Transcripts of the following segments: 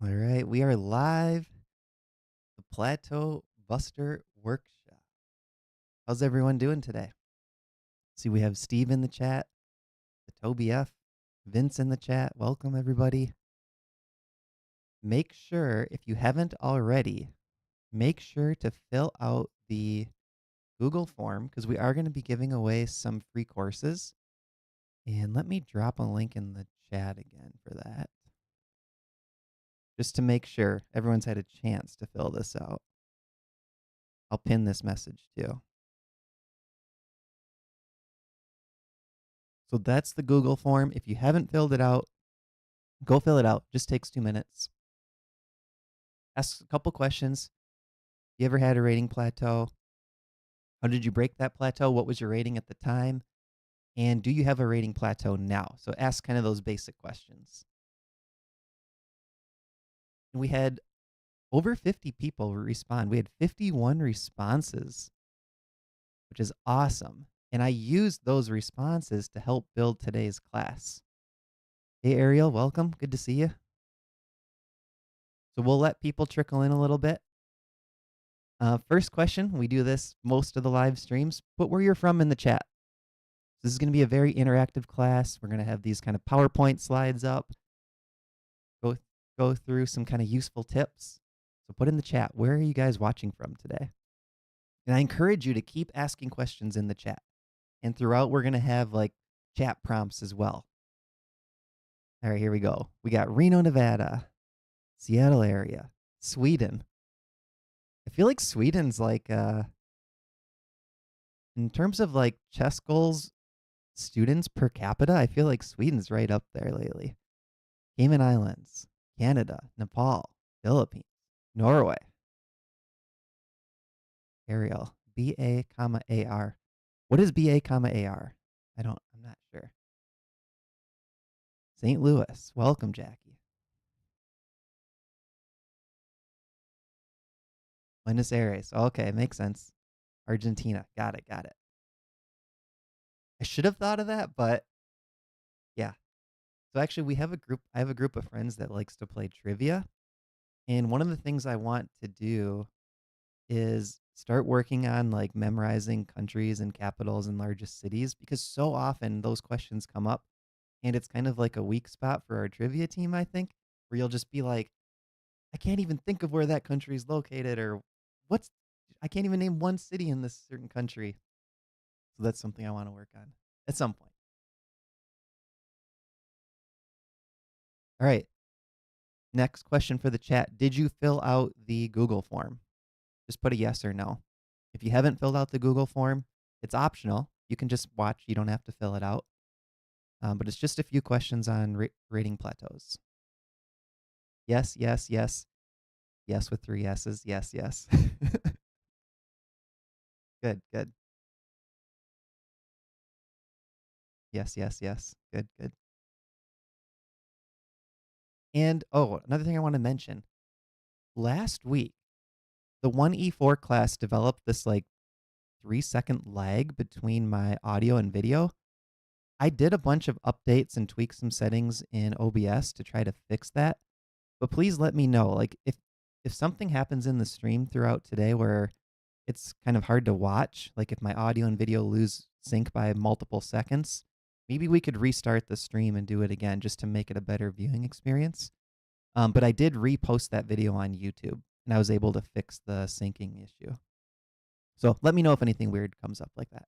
All right, we are live. The Plateau Buster Workshop. How's everyone doing today? See, we have Steve in the chat, the Toby F, Vince in the chat. Welcome, everybody. Make sure, if you haven't already, make sure to fill out the Google form because we are going to be giving away some free courses. And let me drop a link in the chat again for that, just to make sure everyone's had a chance to fill this out. I'll pin this message too. So that's the Google form. If you haven't filled it out, go fill it out. Just takes 2 minutes. Ask a couple questions. You ever had a rating plateau? How did you break that plateau? What was your rating at the time? And do you have a rating plateau now? So ask kind of those basic questions. And we had over 50 people respond. We had 51 responses, which is awesome. And I used those responses to help build today's class. Hey, Ariel, welcome. Good to see you. So we'll let people trickle in a little bit. First question, we do this most of the live streams. Put where you're from in the chat. This is going to be a very interactive class. We're going to have these kind of PowerPoint slides up. Go through some kind of useful tips. So put in the chat, where are you guys watching from today? And I encourage you to keep asking questions in the chat. And throughout, we're going to have like chat prompts as well. All right, here we go. We got Reno, Nevada, Seattle area, Sweden. I feel like Sweden's like, in terms of like ChessGoals students per capita, I feel like Sweden's right up there lately. Cayman Islands, Canada, Nepal, Philippines, Norway. Ariel, BA, AR. What is BA, AR? I'm not sure. St. Louis, welcome, Jackie. Buenos Aires, okay, makes sense. Argentina, got it. I should have thought of that, but yeah. So actually, I have a group of friends that likes to play trivia. And one of the things I want to do is start working on like memorizing countries and capitals and largest cities because so often those questions come up and it's kind of like a weak spot for our trivia team, I think, where you'll just be like, I can't even think of where that country is located or what's I can't even name one city in this certain country. So that's something I want to work on at some point. All right. Next question for the chat. Did you fill out the Google form? Just put a yes or no. If you haven't filled out the Google form, it's optional. You can just watch. You don't have to fill it out. But it's just a few questions on rating plateaus. Yes, yes, yes. Yes with 3 S's. Yes, yes. Good. Yes, yes, yes. Good. And oh, another thing I want to mention. Last week, the 1E4 class developed this like 3-second lag between my audio and video. I did a bunch of updates and tweaked some settings in OBS to try to fix that. But please let me know, like if something happens in the stream throughout today where it's kind of hard to watch, like if my audio and video lose sync by multiple seconds, maybe we could restart the stream and do it again just to make it a better viewing experience. But I did repost that video on YouTube, and I was able to fix the syncing issue. So let me know if anything weird comes up like that.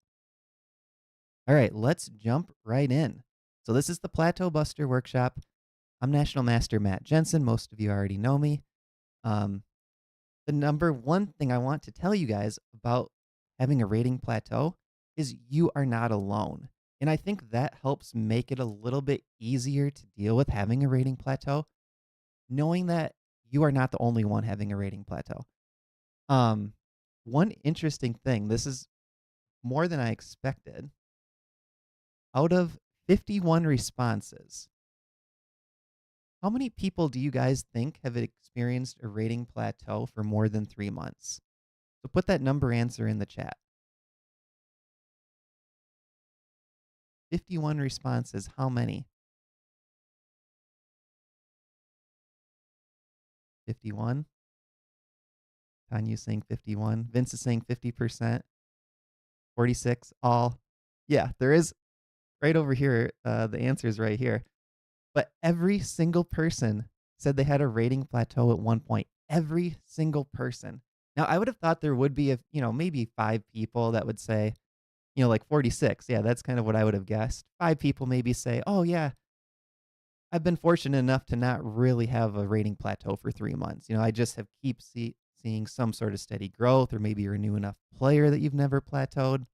All right, let's jump right in. So this is the Plateau Buster Workshop. I'm National Master Matt Jensen. Most of you already know me. The number one thing I want to tell you guys about having a rating plateau is you are not alone. And I think that helps make it a little bit easier to deal with having a rating plateau, knowing that you are not the only one having a rating plateau. One interesting thing, this is more than I expected. Out of 51 responses, how many people do you guys think have experienced a rating plateau for more than 3 months? So put that number answer in the chat. 51 responses, how many? 51. Tanya's saying 51. Vince is saying 50%. 46 all. Yeah, there is right over here. The answer is right here. But every single person said they had a rating plateau at one point. Every single person. Now, I would have thought there would be, maybe 5 people that would say, like 46. Yeah, that's kind of what I would have guessed. 5 people maybe say, oh, yeah, I've been fortunate enough to not really have a rating plateau for 3 months. I just have seeing some sort of steady growth, or maybe you're a new enough player that you've never plateaued.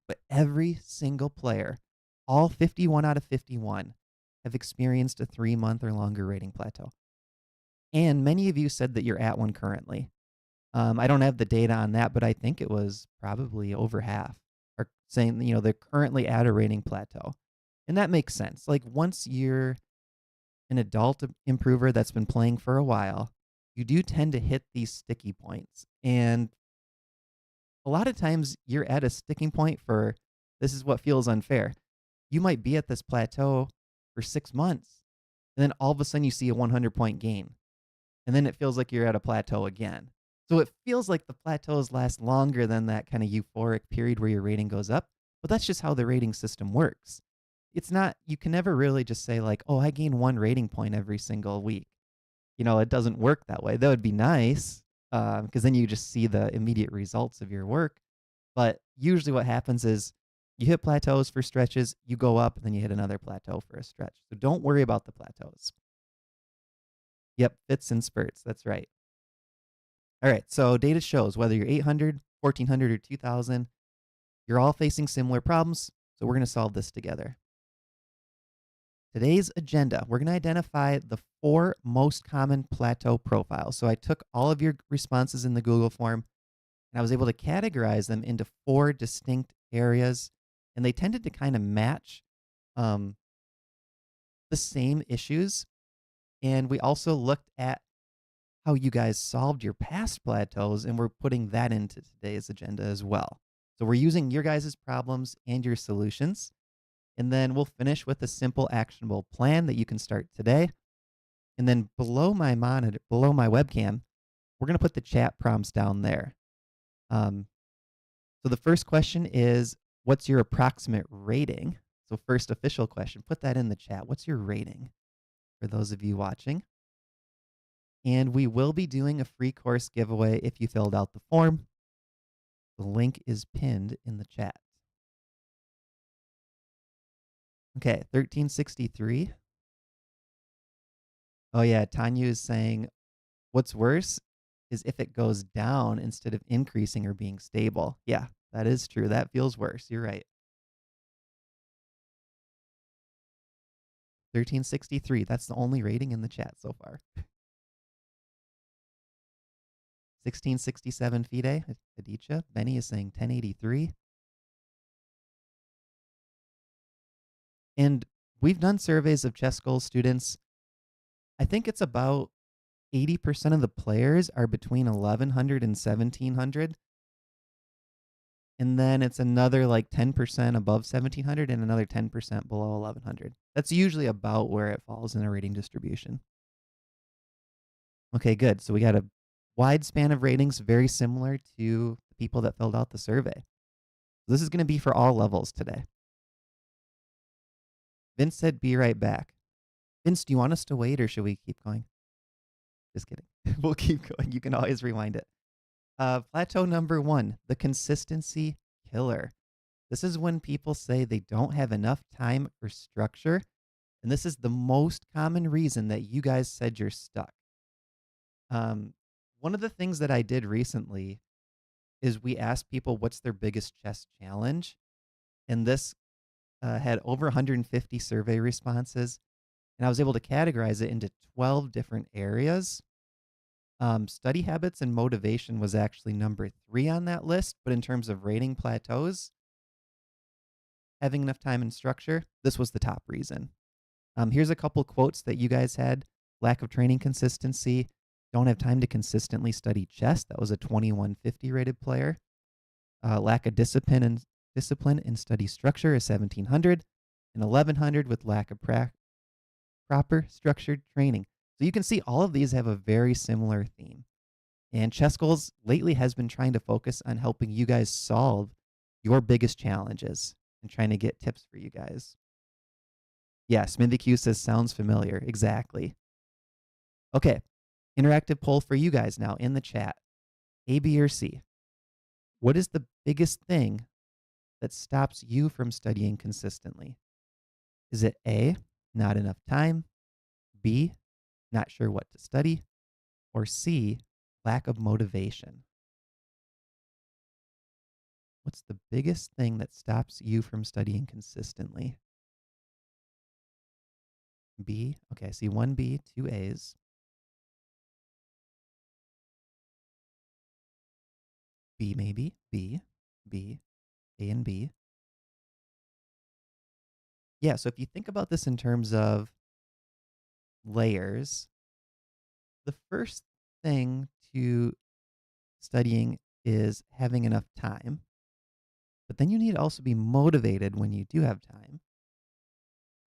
But every single player, all 51 out of 51, have experienced a 3-month or longer rating plateau. And many of you said that you're at one currently. I don't have the data on that, but I think it was probably over half are saying, they're currently at a rating plateau. And that makes sense. Like once you're an adult improver that's been playing for a while, you do tend to hit these sticky points. And a lot of times you're at a sticking point for this is what feels unfair. You might be at this plateau for 6 months, and then all of a sudden you see a 100-point gain. And then it feels like you're at a plateau again. So it feels like the plateaus last longer than that kind of euphoric period where your rating goes up. But that's just how the rating system works. It's not, you can never really just say, like, oh, I gain 1 rating point every single week. It doesn't work that way. That would be nice, because then you just see the immediate results of your work. But usually what happens is you hit plateaus for stretches, you go up, and then you hit another plateau for a stretch. So don't worry about the plateaus. Yep, fits and spurts. That's right. All right, so data shows whether you're 800, 1400, or 2000, you're all facing similar problems, so we're going to solve this together. Today's agenda, we're going to identify the 4 most common plateau profiles. So I took all of your responses in the Google form, and I was able to categorize them into 4 distinct areas, and they tended to kind of match the same issues. And we also looked at how you guys solved your past plateaus, and we're putting that into today's agenda as well. So we're using your guys' problems and your solutions, and then we'll finish with a simple actionable plan that you can start today. And then below my monitor, below my webcam, we're going to put the chat prompts down there. So the first question is, what's your approximate rating? So first official question, put that in the chat. What's your rating for those of you watching? And we will be doing a free course giveaway if you filled out the form. The link is pinned in the chat. Okay, 1363. Oh yeah, Tanya is saying, what's worse is if it goes down instead of increasing or being stable. Yeah, that is true. That feels worse. You're right. 1363. That's the only rating in the chat so far. 1667 FIDE, Aditya. Benny is saying 1083. And we've done surveys of ChessGoals students. I think it's about 80% of the players are between 1100 and 1700. And then it's another like 10% above 1700 and another 10% below 1100. That's usually about where it falls in a rating distribution. Okay, good. So we got a wide span of ratings, very similar to the people that filled out the survey. This is going to be for all levels today. Vince said, be right back. Vince, do you want us to wait or should we keep going? Just kidding. We'll keep going. You can always rewind it. Plateau number 1, the consistency killer. This is when people say they don't have enough time or structure. And this is the most common reason that you guys said you're stuck. One of the things that I did recently is we asked people what's their biggest chess challenge. And this had over 150 survey responses. And I was able to categorize it into 12 different areas. Study habits and motivation was actually number 3 on that list. But in terms of rating plateaus, having enough time and structure, this was the top reason. Here's a couple quotes that you guys had. Lack of training consistency. Don't have time to consistently study chess. That was a 2150 rated player. Lack of discipline and study structure is 1700. And 1100 with lack of proper structured training. So you can see all of these have a very similar theme. And Chess Goals lately has been trying to focus on helping you guys solve your biggest challenges and trying to get tips for you guys. Yeah, Smithy Q says sounds familiar. Exactly. Okay, interactive poll for you guys now in the chat. A, B, or C? What is the biggest thing that stops you from studying consistently? Is it A, not enough time, B, not sure what to study, or C, lack of motivation? What's the biggest thing that stops you from studying consistently? B. Okay, I see one B, two A's. B maybe. B, B, A and B. Yeah, so if you think about this in terms of layers, the first thing to studying is having enough time. But then you need to also be motivated when you do have time.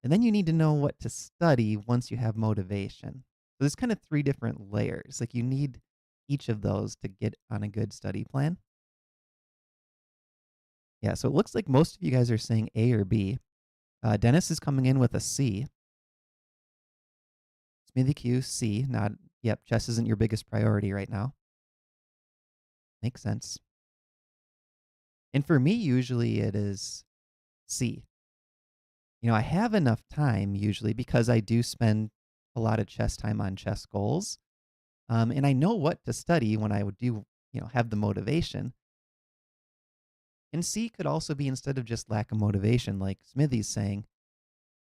And then you need to know what to study once you have motivation. So there's kind of three different layers. Like you need each of those to get on a good study plan. Yeah, so it looks like most of you guys are saying A or B. Dennis is coming in with a C. Smithy Q, C. Not, yep, chess isn't your biggest priority right now. Makes sense. And for me, usually it is C. You know, I have enough time usually because I do spend a lot of chess time on chess goals. And I know what to study when I would do, have the motivation. And C could also be instead of just lack of motivation, like Smithy's saying,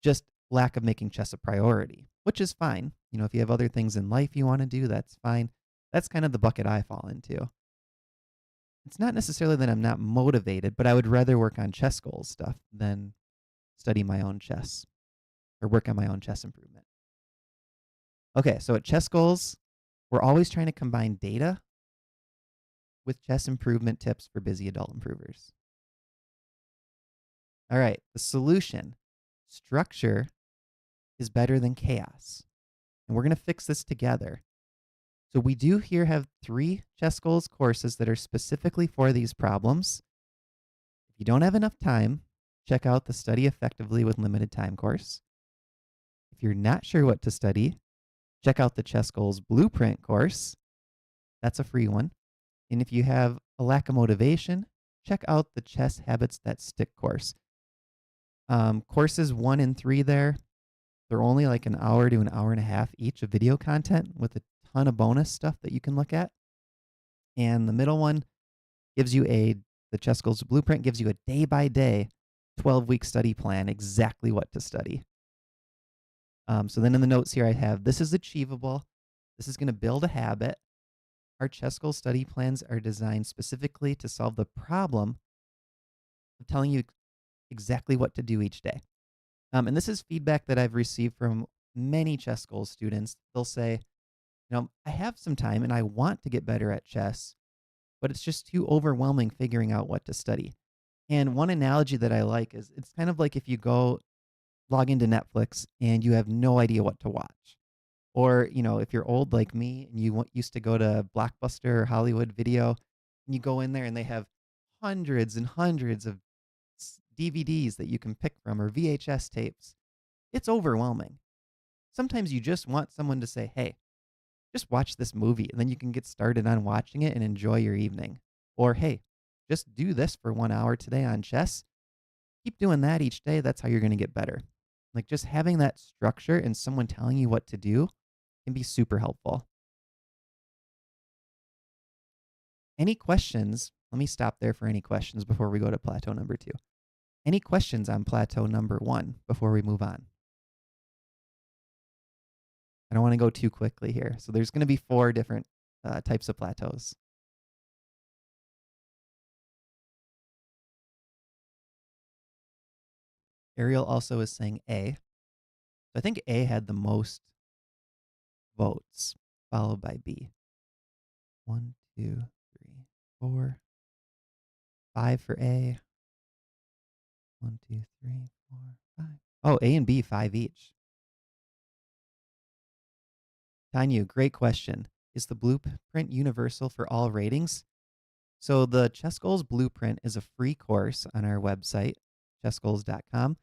just lack of making chess a priority, which is fine. You know, if you have other things in life you want to do, that's fine. That's kind of the bucket I fall into. It's not necessarily that I'm not motivated, but I would rather work on chess goals stuff than study my own chess or work on my own chess improvement. Okay, so at chess goals, we're always trying to combine data with chess improvement tips for busy adult improvers. All right, the solution structure is better than chaos. And we're going to fix this together. So we do here have 3 Chess Goals courses that are specifically for these problems. If you don't have enough time, check out the Study Effectively with Limited Time course. If you're not sure what to study, check out the Chess Goals Blueprint course. That's a free one. And if you have a lack of motivation, check out the Chess Habits That Stick course. Courses 1 and 3 there, they're only like an hour to an hour and a half each of video content with a ton of bonus stuff that you can look at. And the middle one gives you the Chess Goals Blueprint gives you a day-by-day 12-week study plan, exactly what to study. So then in the notes here I have, this is achievable. This is going to build a habit. Our Chess Goals study plans are designed specifically to solve the problem of telling you exactly what to do each day. And this is feedback that I've received from many Chess Goals students. They'll say, I have some time and I want to get better at chess, but it's just too overwhelming figuring out what to study. And one analogy that I like is it's kind of like if you go log into Netflix and you have no idea what to watch. Or, if you're old like me and you used to go to Blockbuster or Hollywood Video, and you go in there and they have hundreds and hundreds of DVDs that you can pick from or VHS tapes. It's overwhelming. Sometimes you just want someone to say, hey, just watch this movie, and then you can get started on watching it and enjoy your evening. Or, hey, just do this for 1 hour today on chess. Keep doing that each day. That's how you're going to get better. Like just having that structure and someone telling you what to do can be super helpful. Any questions? Let me stop there for any questions before we go to plateau number 2. Any questions on plateau number 1 before we move on? I don't want to go too quickly here. So there's going to be 4 different types of plateaus. Ariel also is saying A. So I think A had the most votes, followed by B. 1, 2, 3, 4, 5 for A. 1, 2, 3, 4, 5. Oh, A and B, 5 each. Tanya, great question. Is the blueprint universal for all ratings? So the ChessGoals Blueprint is a free course on our website, chessgoals.com.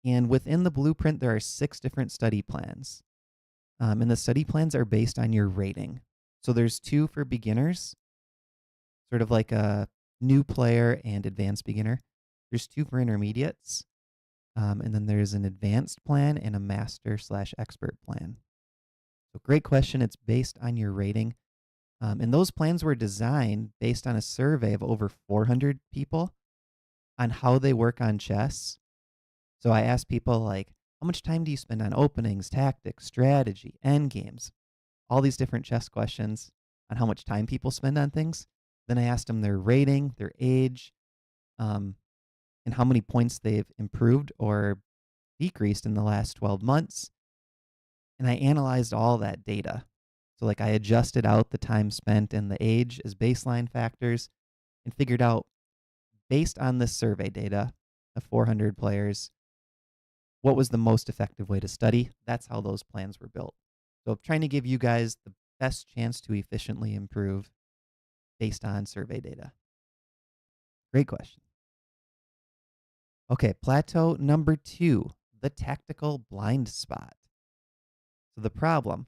And within the blueprint, there are 6 different study plans. And the study plans are based on your rating. So there's 2 for beginners, sort of like a new player and advanced beginner. There's 2 for intermediates. And then there's an advanced plan and a master/expert plan. So great question. It's based on your rating. And those plans were designed based on a survey of over 400 people on how they work on chess. So I asked people like, how much time do you spend on openings, tactics, strategy, end games, all these different chess questions on how much time people spend on things. Then I asked them their rating, their age, and how many points they've improved or decreased in the last 12 months. And I analyzed all that data. So like I adjusted out the time spent and the age as baseline factors and figured out, based on this survey data of 400 players, what was the most effective way to study. That's how those plans were built. So I'm trying to give you guys the best chance to efficiently improve based on survey data. Great question. Okay, plateau number 2, the tactical blind spot. So the problem,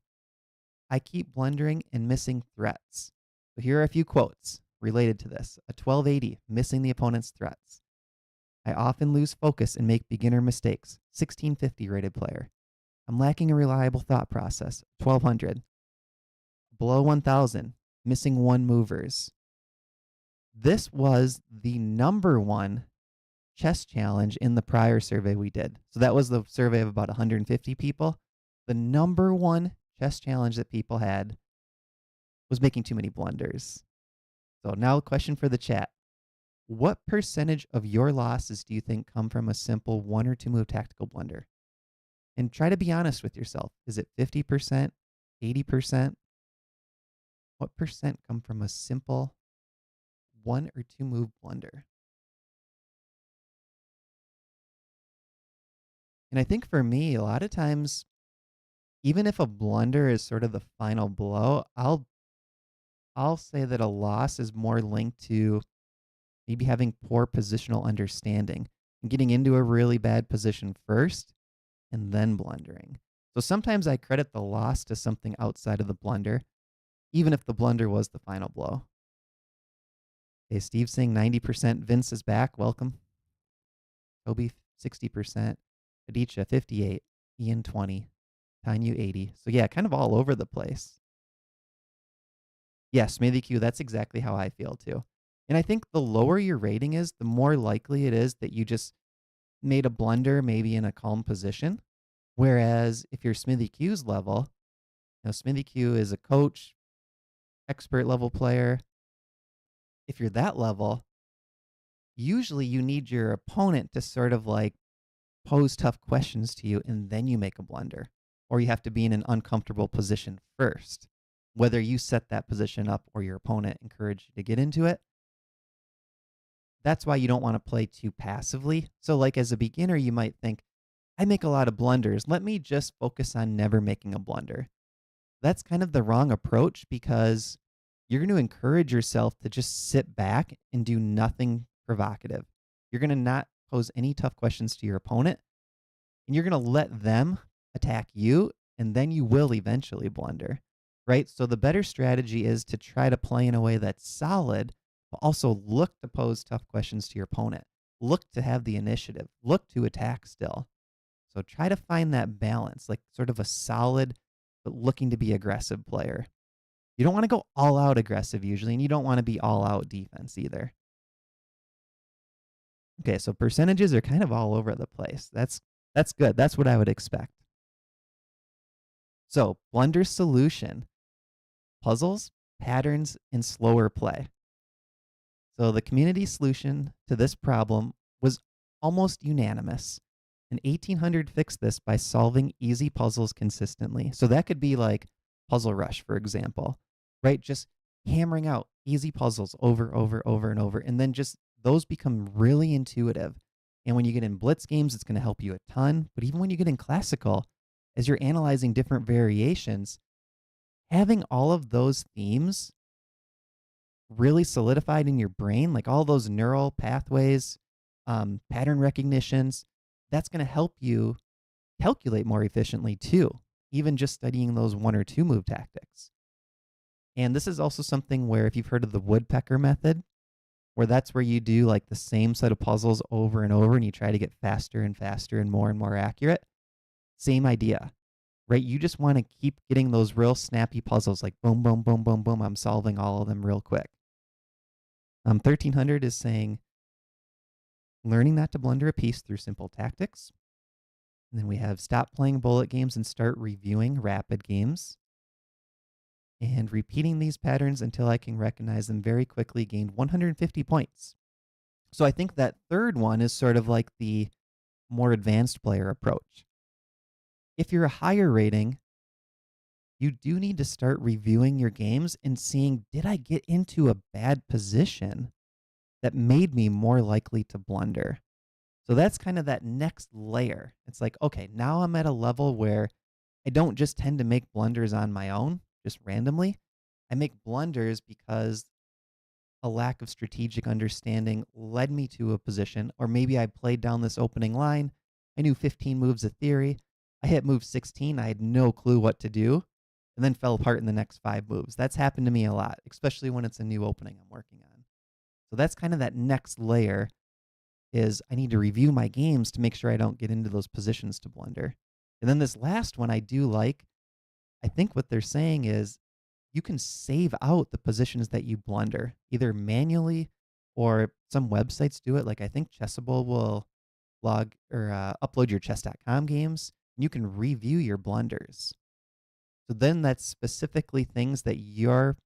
I keep blundering and missing threats. So here are a few quotes related to this. A 1280, missing the opponent's threats. I often lose focus and make beginner mistakes. 1650 rated player. I'm lacking a reliable thought process. 1200. Below 1000, missing 1 movers. This was the number 1 chess challenge in the prior survey we did. So that was the survey of about 150 people. The number 1 chess challenge that people had was making too many blunders. So now a question for the chat. What percentage of your losses do you think come from a simple 1 or 2 move tactical blunder? And try to be honest with yourself. Is it 50%, 80%? What percent come from a simple 1 or 2 move blunder? And I think for me, a lot of times, even if a blunder is sort of the final blow, I'll say that a loss is more linked to maybe having poor positional understanding and getting into a really bad position first and then blundering. So sometimes I credit the loss to something outside of the blunder, even if the blunder was the final blow. Okay, Steve's saying 90%. Vince is back. Welcome. Toby, 60%. Aditya, 58. Ian, 20. Tanya, 80. So yeah, kind of all over the place. Yes, Smithy Q, that's exactly how I feel too. And I think the lower your rating is, the more likely it is that you just made a blunder maybe in a calm position. Whereas if you're Smithy Q's level, Smithy Q is a coach, expert level player. If you're that level, usually you need your opponent to sort of like pose tough questions to you and then you make a blunder. Or you have to be in an uncomfortable position first. Whether you set that position up or your opponent encouraged you to get into it. That's why you don't want to play too passively. So like as a beginner, you might think, I make a lot of blunders. Let me just focus on never making a blunder. That's kind of the wrong approach because you're going to encourage yourself to just sit back and do nothing provocative. You're going to not pose any tough questions to your opponent, and you're going to let them attack you, and then you will eventually blunder, right? So the better strategy is to try to play in a way that's solid, but also look to pose tough questions to your opponent. Look to have the initiative. Look to attack still. So try to find that balance, like sort of a solid, but looking to be aggressive player. You don't want to go all out aggressive usually, and you don't want to be all out defense either. Okay, so percentages are kind of all over the place. That's good. That's what I would expect. So blunder solution, puzzles, patterns, and slower play. So the community solution to this problem was almost unanimous. In 1800 fixed this by solving easy puzzles consistently. So that could be like Puzzle Rush, for example, right? Just hammering out easy puzzles over, and over. And then just those become really intuitive. And when you get in blitz games, it's going to help you a ton. But even when you get in classical, as you're analyzing different variations, having all of those themes really solidified in your brain, like all those neural pathways, pattern recognitions, that's going to help you calculate more efficiently too, even just studying those one or two move tactics. And this is also something where, if you've heard of the woodpecker method, where that's where you do like the same set of puzzles over and over and you try to get faster and faster and more accurate, same idea, right? You just want to keep getting those real snappy puzzles like boom, boom, boom, boom, boom. I'm solving all of them real quick. 1300 is saying learning not to blunder a piece through simple tactics. And then we have stop playing bullet games and start reviewing rapid games. And repeating these patterns until I can recognize them very quickly gained 150 points. So I think that third one is sort of like the more advanced player approach. If you're a higher rating, you do need to start reviewing your games and seeing, did I get into a bad position that made me more likely to blunder? So that's kind of that next layer. It's like, okay, now I'm at a level where I don't just tend to make blunders on my own, just randomly. I make blunders because a lack of strategic understanding led me to a position, or maybe I played down this opening line. I knew 15 moves of theory. I hit move 16. I had no clue what to do and then fell apart in the next 5 moves. That's happened to me a lot, especially when it's a new opening I'm working on. So that's kind of that next layer is I need to review my games to make sure I don't get into those positions to blunder. And then this last one I do like. I think what they're saying is you can save out the positions that you blunder, either manually or some websites do it. Like I think Chessable will log or upload your chess.com games, and you can review your blunders. So then that's specifically things that your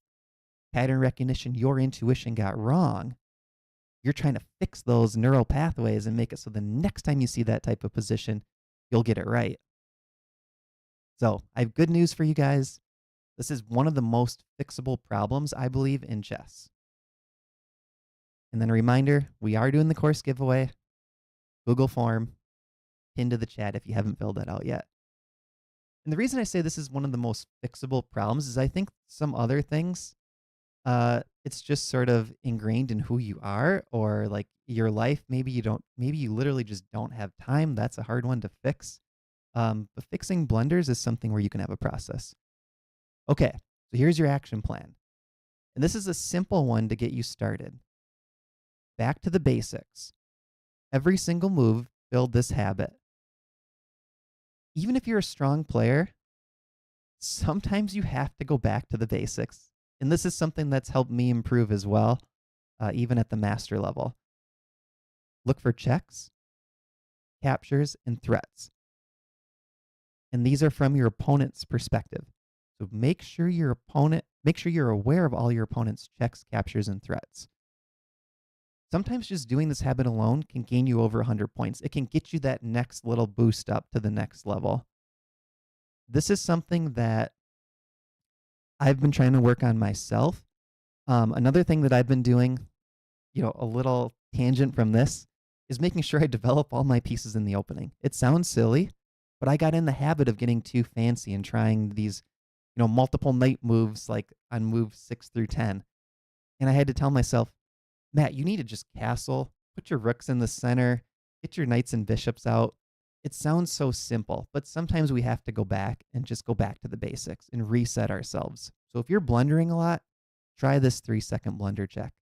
pattern recognition, your intuition got wrong. You're trying to fix those neural pathways and make it so the next time you see that type of position, you'll get it right. So I have good news for you guys. This is one of the most fixable problems, I believe, in chess. And then a reminder, we are doing the course giveaway, Google form, pinned to the chat if you haven't filled that out yet. And the reason I say this is one of the most fixable problems is I think some other things, it's just sort of ingrained in who you are or like your life. Maybe you literally just don't have time. That's a hard one to fix. But fixing blunders is something where you can have a process. Okay, so here's your action plan. And this is a simple one to get you started. Back to the basics. Every single move, build this habit. Even if you're a strong player, sometimes you have to go back to the basics. And this is something that's helped me improve as well, even at the master level. Look for checks, captures, and threats. And these are from your opponent's perspective. So make sure you're aware of all your opponent's checks, captures, and threats. Sometimes just doing this habit alone can gain you over 100 points. It can get you that next little boost up to the next level. This is something that I've been trying to work on myself. Another thing that I've been doing, a little tangent from this, is making sure I develop all my pieces in the opening. It sounds silly, but I got in the habit of getting too fancy and trying these, multiple knight moves like on moves 6 through 10. And I had to tell myself, Matt, you need to just castle, put your rooks in the center, get your knights and bishops out. It sounds so simple, but sometimes we have to go back and just go back to the basics and reset ourselves. So if you're blundering a lot, try this 3-second blunder check.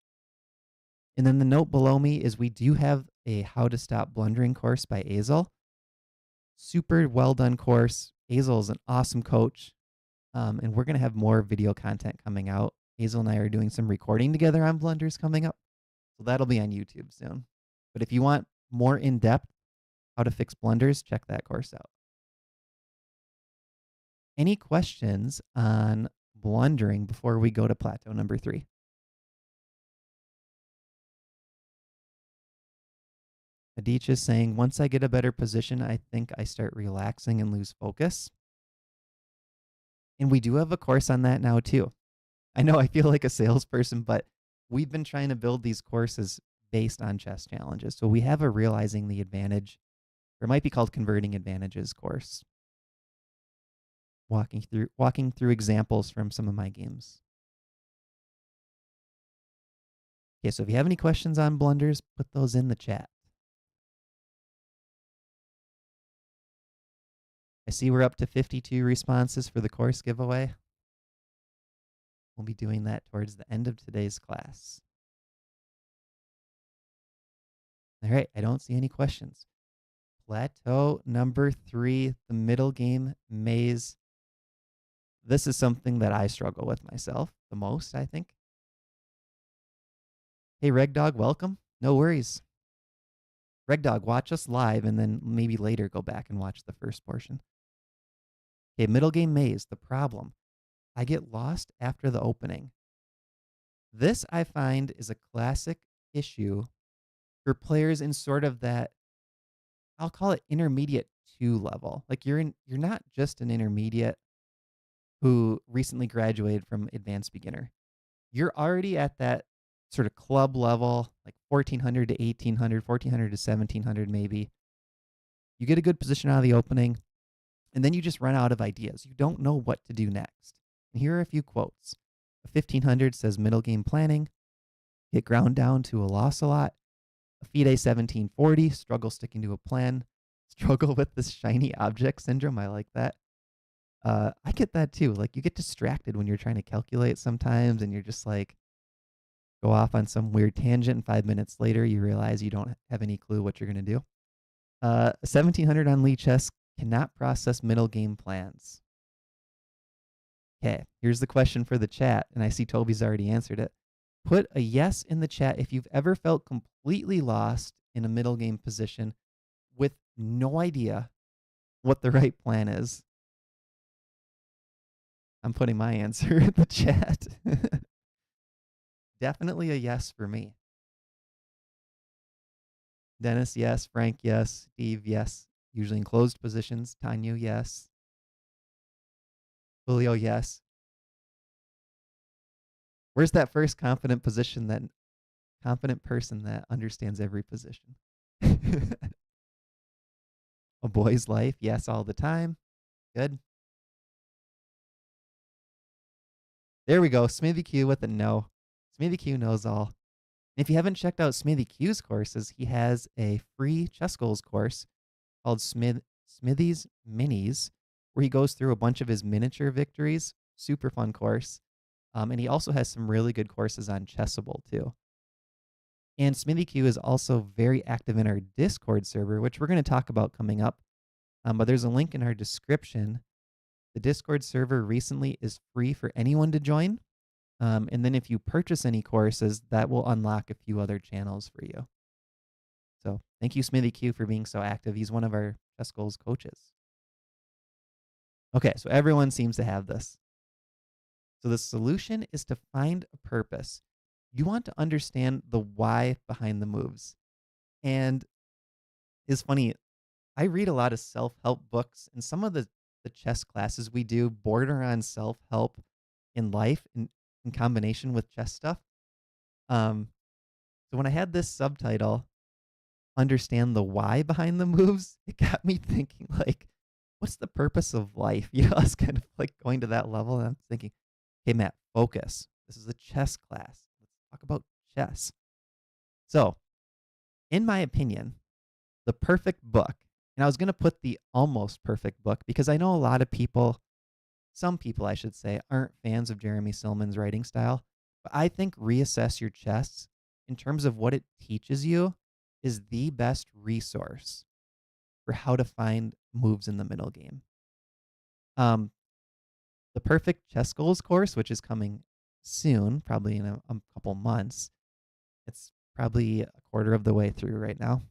And then the note below me is we do have a How to Stop Blundering course by Azel. Super well done course. Azel is an awesome coach. And we're going to have more video content coming out. Azel and I are doing some recording together on blunders coming up. So that'll be on YouTube soon. But if you want more in-depth how to fix blunders, check that course out. Any questions on blundering before we go to plateau number 3? Aditya is saying, once I get a better position, I think I start relaxing and lose focus. And we do have a course on that now too. I know I feel like a salesperson, but we've been trying to build these courses based on chess challenges. So we have a Realizing the Advantage, or it might be called Converting Advantages course. walking through examples from some of my games. Okay, so if you have any questions on blunders, put those in the chat. I see we're up to 52 responses for the course giveaway. We'll be doing that towards the end of today's class. All right, I don't see any questions. Plateau number 3, the middle game maze. This is something that I struggle with myself the most, I think. Hey, Reg Dog, welcome. No worries. Reg Dog, watch us live and then maybe later go back and watch the first portion. Okay, middle game maze, the problem. I get lost after the opening. This, I find, is a classic issue for players in sort of that, I'll call it intermediate 2 level. Like you're not just an intermediate who recently graduated from advanced beginner. You're already at that sort of club level, like 1400 to 1800, 1400 to 1700 maybe. You get a good position out of the opening, and then you just run out of ideas. You don't know what to do next. And here are a few quotes. A 1500 says middle game planning, get ground down to a loss a lot. A FIDE 1740, struggle sticking to a plan, struggle with this shiny object syndrome. I like that. I get that too. Like you get distracted when you're trying to calculate sometimes, and you're just like go off on some weird tangent. And 5 minutes later, you realize you don't have any clue what you're going to do. 1700 on Lee Chess cannot process middle game plans. Okay, here's the question for the chat, and I see Toby's already answered it. Put a yes in the chat if you've ever felt completely lost in a middle game position with no idea what the right plan is. I'm putting my answer in the chat. Definitely a yes for me. Dennis, yes. Frank, yes. Steve, yes. Usually in closed positions. Tanya, yes. Julio, yes. Where's that first confident person that understands every position? A boy's life, yes, all the time. Good. There we go. Smithy Q with a no. Smithy Q knows all. And if you haven't checked out Smithy Q's courses, he has a free ChessGoals course called Smithy's Minis, where he goes through a bunch of his miniature victories. Super fun course. And he also has some really good courses on Chessable too. And Smithy Q is also very active in our Discord server, which we're going to talk about coming up. But there's a link in our description. The Discord server recently is free for anyone to join. And then if you purchase any courses, that will unlock a few other channels for you. So thank you, Smithy Q, for being so active. He's one of our ChessGoals coaches. Okay, so everyone seems to have this. So the solution is to find a purpose. You want to understand the why behind the moves. And it's funny, I read a lot of self-help books, and some of the chess classes we do border on self-help in life in combination with chess stuff. So when I had this subtitle, understand the why behind the moves, it got me thinking, like, what's the purpose of life? You know, I was kind of like going to that level, and I'm thinking, hey, Matt, focus. This is a chess class. Let's talk about chess. So, in my opinion, the perfect book, and I was going to put the almost perfect book because I know a lot of people, some people I should say, aren't fans of Jeremy Silman's writing style. But I think Reassess Your Chess, in terms of what it teaches you, is the best resource for how to find moves in the middle game. The Perfect ChessGoals course, which is coming soon, probably in a couple months. It's probably a quarter of the way through right now.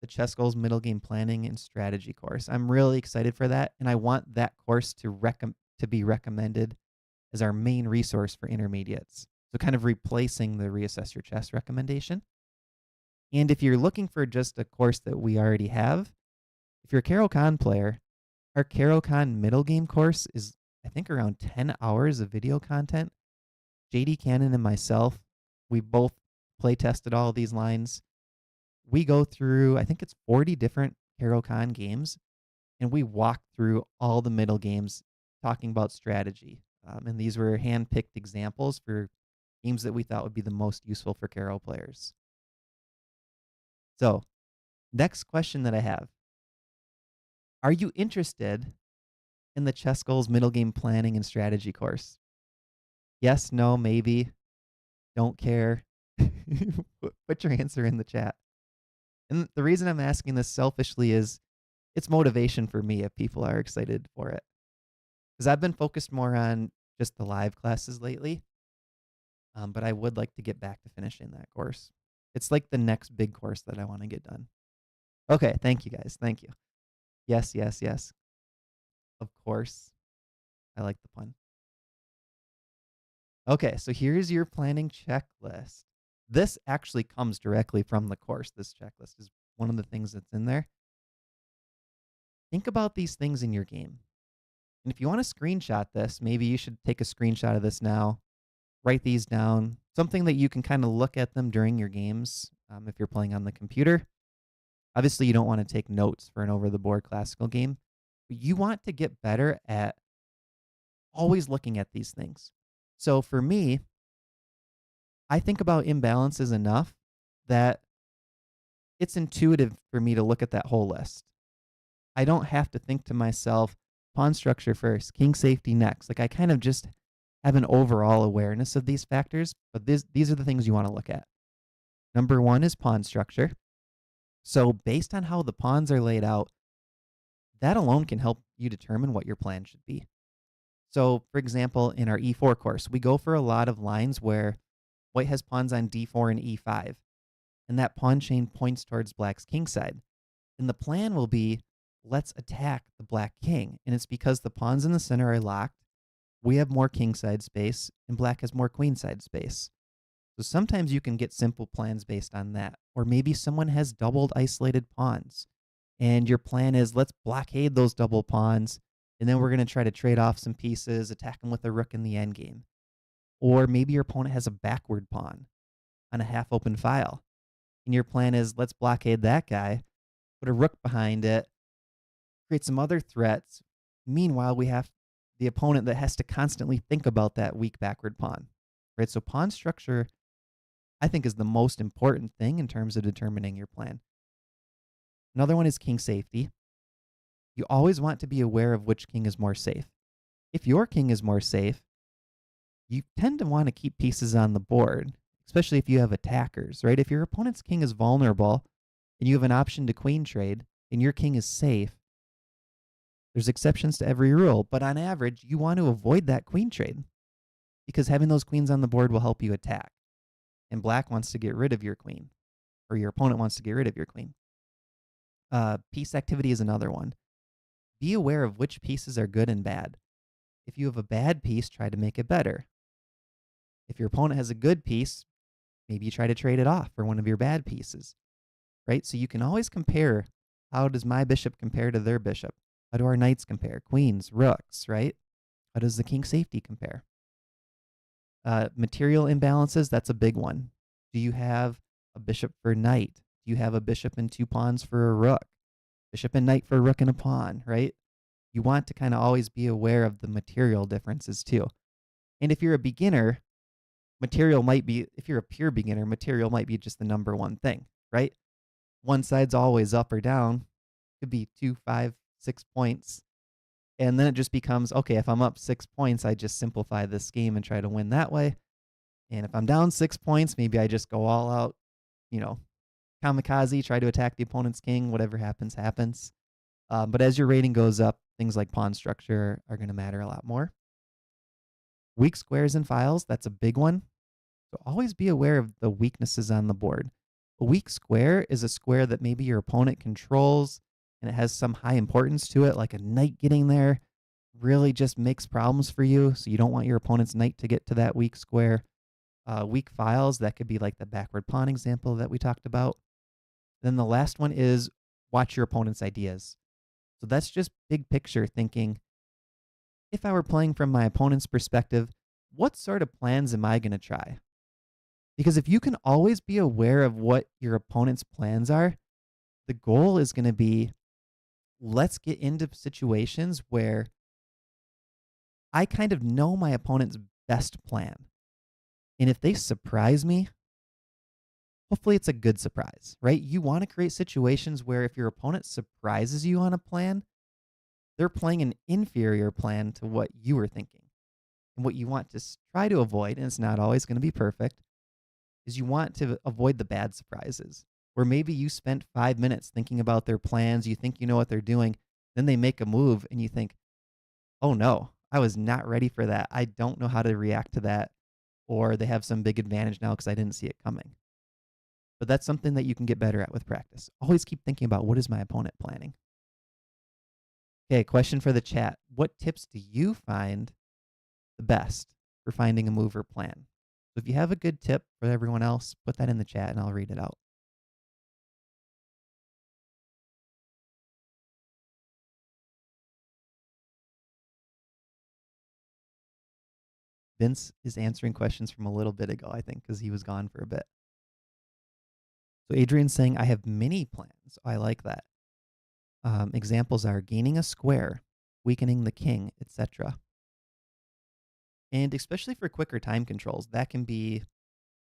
The ChessGoals Middle Game Planning and Strategy course. I'm really excited for that, and I want that course to be recommended as our main resource for intermediates. So kind of replacing the Reassess Your Chess recommendation. And if you're looking for just a course that we already have, if you're a Caro-Kann player, our Caro-Kann Middle Game course is, I think, around 10 hours of video content. JD Cannon and myself, we both play tested all of these lines. We go through, I think it's 40 different Caro-Kann games, and we walk through all the middle games talking about strategy. And these were hand-picked examples for games that we thought would be the most useful for Caro players. So, next question that I have. Are you interested in the ChessGoals middle game planning and strategy course? Yes, no, maybe, don't care. Put your answer in the chat. And the reason I'm asking this selfishly is it's motivation for me if people are excited for it. Because I've been focused more on just the live classes lately, but I would like to get back to finishing that course. It's like the next big course that I want to get done. Okay, thank you guys. Thank you. Yes, yes, yes. Of course. I like the pun. Okay, so here's your planning checklist. This actually comes directly from the course. This checklist is one of the things that's in there. Think about these things in your game. And if you want to screenshot this, maybe you should take a screenshot of this now, write these down, something that you can kind of look at them during your games if you're playing on the computer. Obviously, you don't want to take notes for an over-the-board classical game, but you want to get better at always looking at these things. So for me, I think about imbalances enough that it's intuitive for me to look at that whole list. I don't have to think to myself, pawn structure first, king safety next. Like I kind of just have an overall awareness of these factors, but these are the things you want to look at. Number one is pawn structure. So based on how the pawns are laid out, that alone can help you determine what your plan should be. So for example, in our E4 course, we go for a lot of lines where white has pawns on D4 and E5, and that pawn chain points towards black's king side. And the plan will be, let's attack the black king. And it's because the pawns in the center are locked. We have more king side space, and black has more queen side space. So sometimes you can get simple plans based on that. Or maybe someone has doubled isolated pawns, and your plan is, let's blockade those double pawns, and then we're going to try to trade off some pieces, attack them with a rook in the endgame. Or maybe your opponent has a backward pawn on a half-open file, and your plan is, let's blockade that guy, put a rook behind it, create some other threats. Meanwhile, we have the opponent that has to constantly think about that weak backward pawn, right? So pawn structure, I think, is the most important thing in terms of determining your plan. Another one is king safety. You always want to be aware of which king is more safe. If your king is more safe, you tend to want to keep pieces on the board, especially if you have attackers, right? If your opponent's king is vulnerable and you have an option to queen trade and your king is safe, there's exceptions to every rule, but on average, you want to avoid that queen trade because having those queens on the board will help you attack. And black wants to get rid of your queen, or your opponent wants to get rid of your queen. Piece activity is another one. Be aware of which pieces are good and bad. If you have a bad piece, try to make it better. If your opponent has a good piece, maybe you try to trade it off for one of your bad pieces, right? So you can always compare, how does my bishop compare to their bishop? How do our knights compare? Queens, rooks, right? How does the king safety compare? Material imbalances, that's a big one. Do you have a bishop for knight? Do you have a bishop and two pawns for a rook? Bishop and knight for a rook and a pawn, right? You want to kind of always be aware of the material differences too. And if you're a beginner, material might be, if you're a pure beginner, material might be just the number one thing, right? One side's always up or down. Could be 2, 5, 6 points. And then it just becomes, okay, if I'm up 6 points, I just simplify this game and try to win that way. And if I'm down 6 points, maybe I just go all out, kamikaze, try to attack the opponent's king. Whatever happens, happens. But as your rating goes up, things like pawn structure are going to matter a lot more. Weak squares and files, that's a big one. So always be aware of the weaknesses on the board. A weak square is a square that maybe your opponent controls and it has some high importance to it, like a knight getting there really just makes problems for you. So you don't want your opponent's knight to get to that weak square. Weak files, that could be like the backward pawn example that we talked about. Then the last one is watch your opponent's ideas. So that's just big picture thinking. If I were playing from my opponent's perspective, what sort of plans am I going to try? Because if you can always be aware of what your opponent's plans are, the goal is going to be, let's get into situations where I kind of know my opponent's best plan. And if they surprise me, hopefully it's a good surprise, right? You want to create situations where if your opponent surprises you on a plan, they're playing an inferior plan to what you were thinking. And what you want to try to avoid, and it's not always going to be perfect, is you want to avoid the bad surprises where maybe you spent 5 minutes thinking about their plans, you think you know what they're doing, then they make a move and you think, oh no, I was not ready for that. I don't know how to react to that. Or they have some big advantage now because I didn't see it coming. But that's something that you can get better at with practice. Always keep thinking about what is my opponent planning. Okay, question for the chat. What tips do you find the best for finding a move or plan? So if you have a good tip for everyone else, put that in the chat and I'll read it out. Vince is answering questions from a little bit ago, I think, because he was gone for a bit. So Adrian's saying, I have many plans. I like that. Examples are gaining a square, weakening the king, etc. And especially for quicker time controls, that can be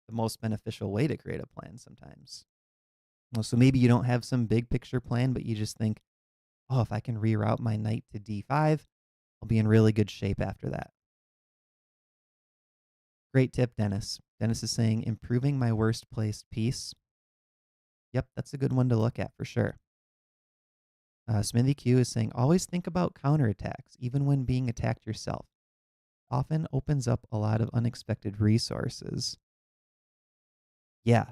the most beneficial way to create a plan sometimes. Well, so maybe you don't have some big picture plan, but you just think, oh, if I can reroute my knight to d5, I'll be in really good shape after that. Great tip, Dennis. Dennis is saying, improving my worst placed piece. Yep, that's a good one to look at for sure. Smithy Q is saying, always think about counterattacks, even when being attacked yourself. Often opens up a lot of unexpected resources. Yeah,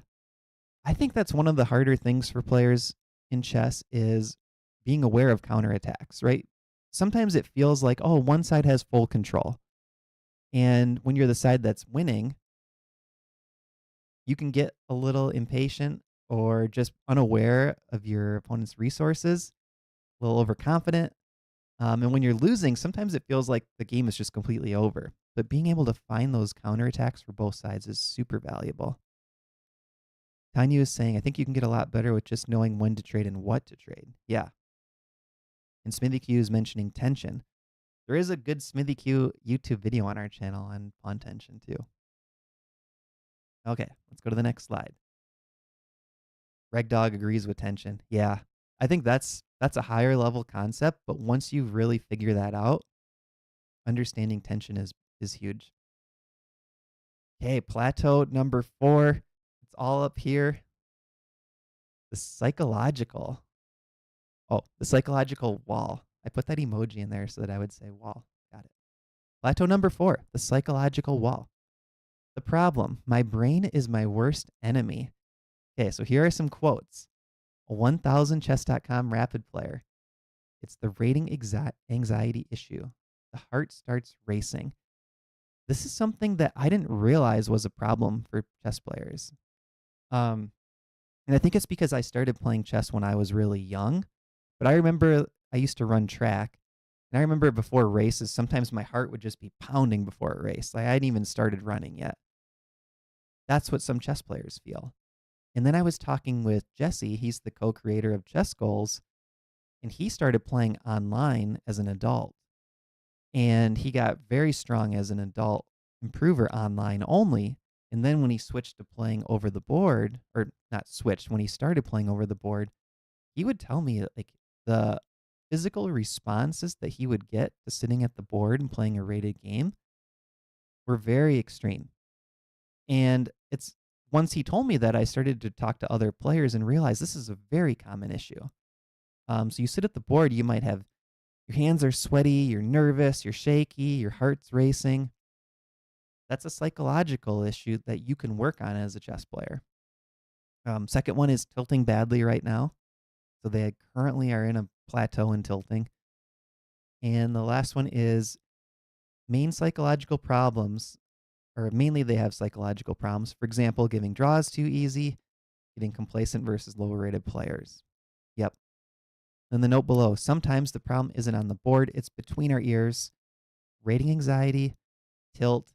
I think that's one of the harder things for players in chess is being aware of counterattacks, right? Sometimes it feels like, oh, one side has full control. And when you're the side that's winning, you can get a little impatient or just unaware of your opponent's resources, a little overconfident. And when you're losing, sometimes it feels like the game is just completely over. But being able to find those counterattacks for both sides is super valuable. Tanya is saying, I think you can get a lot better with just knowing when to trade and what to trade. Yeah. And Smithy Q is mentioning tension. There is a good Smithy Q YouTube video on our channel on tension too. Okay, let's go to the next slide. Reg Dog agrees with tension. Yeah. I think that's a higher level concept, but once you really figure that out, understanding tension is huge. Okay, plateau number 4. It's all up here. The psychological. Oh, the psychological wall. I put that emoji in there so that I would say wall. Got it. Plateau number 4, the psychological wall. The problem, my brain is my worst enemy. Okay, so here are some quotes. A 1000chess.com rapid player. It's the rating anxiety issue. The heart starts racing. This is something that I didn't realize was a problem for chess players. And I think it's because I started playing chess when I was really young. But I remember I used to run track. And I remember before races, sometimes my heart would just be pounding before a race. Like I hadn't even started running yet. That's what some chess players feel. And then I was talking with Jesse. He's the co-creator of ChessGoals. And he started playing online as an adult. And he got very strong as an adult improver online only. And then when he switched to playing over the board, or not switched, when he started playing over the board, he would tell me that like the physical responses that he would get to sitting at the board and playing a rated game were very extreme. And it's once he told me that, I started to talk to other players and realize this is a very common issue. So you sit at the board, you might have your hands are sweaty, you're nervous, you're shaky, your heart's racing. That's a psychological issue that you can work on as a chess player. Second one is tilting badly right now. So they currently are in a plateau in tilting. And the last one is main psychological problems, or mainly they have psychological problems. For example, giving draws too easy, getting complacent versus lower rated players. Yep. And the note below, sometimes the problem isn't on the board, it's between our ears. Rating anxiety, tilt,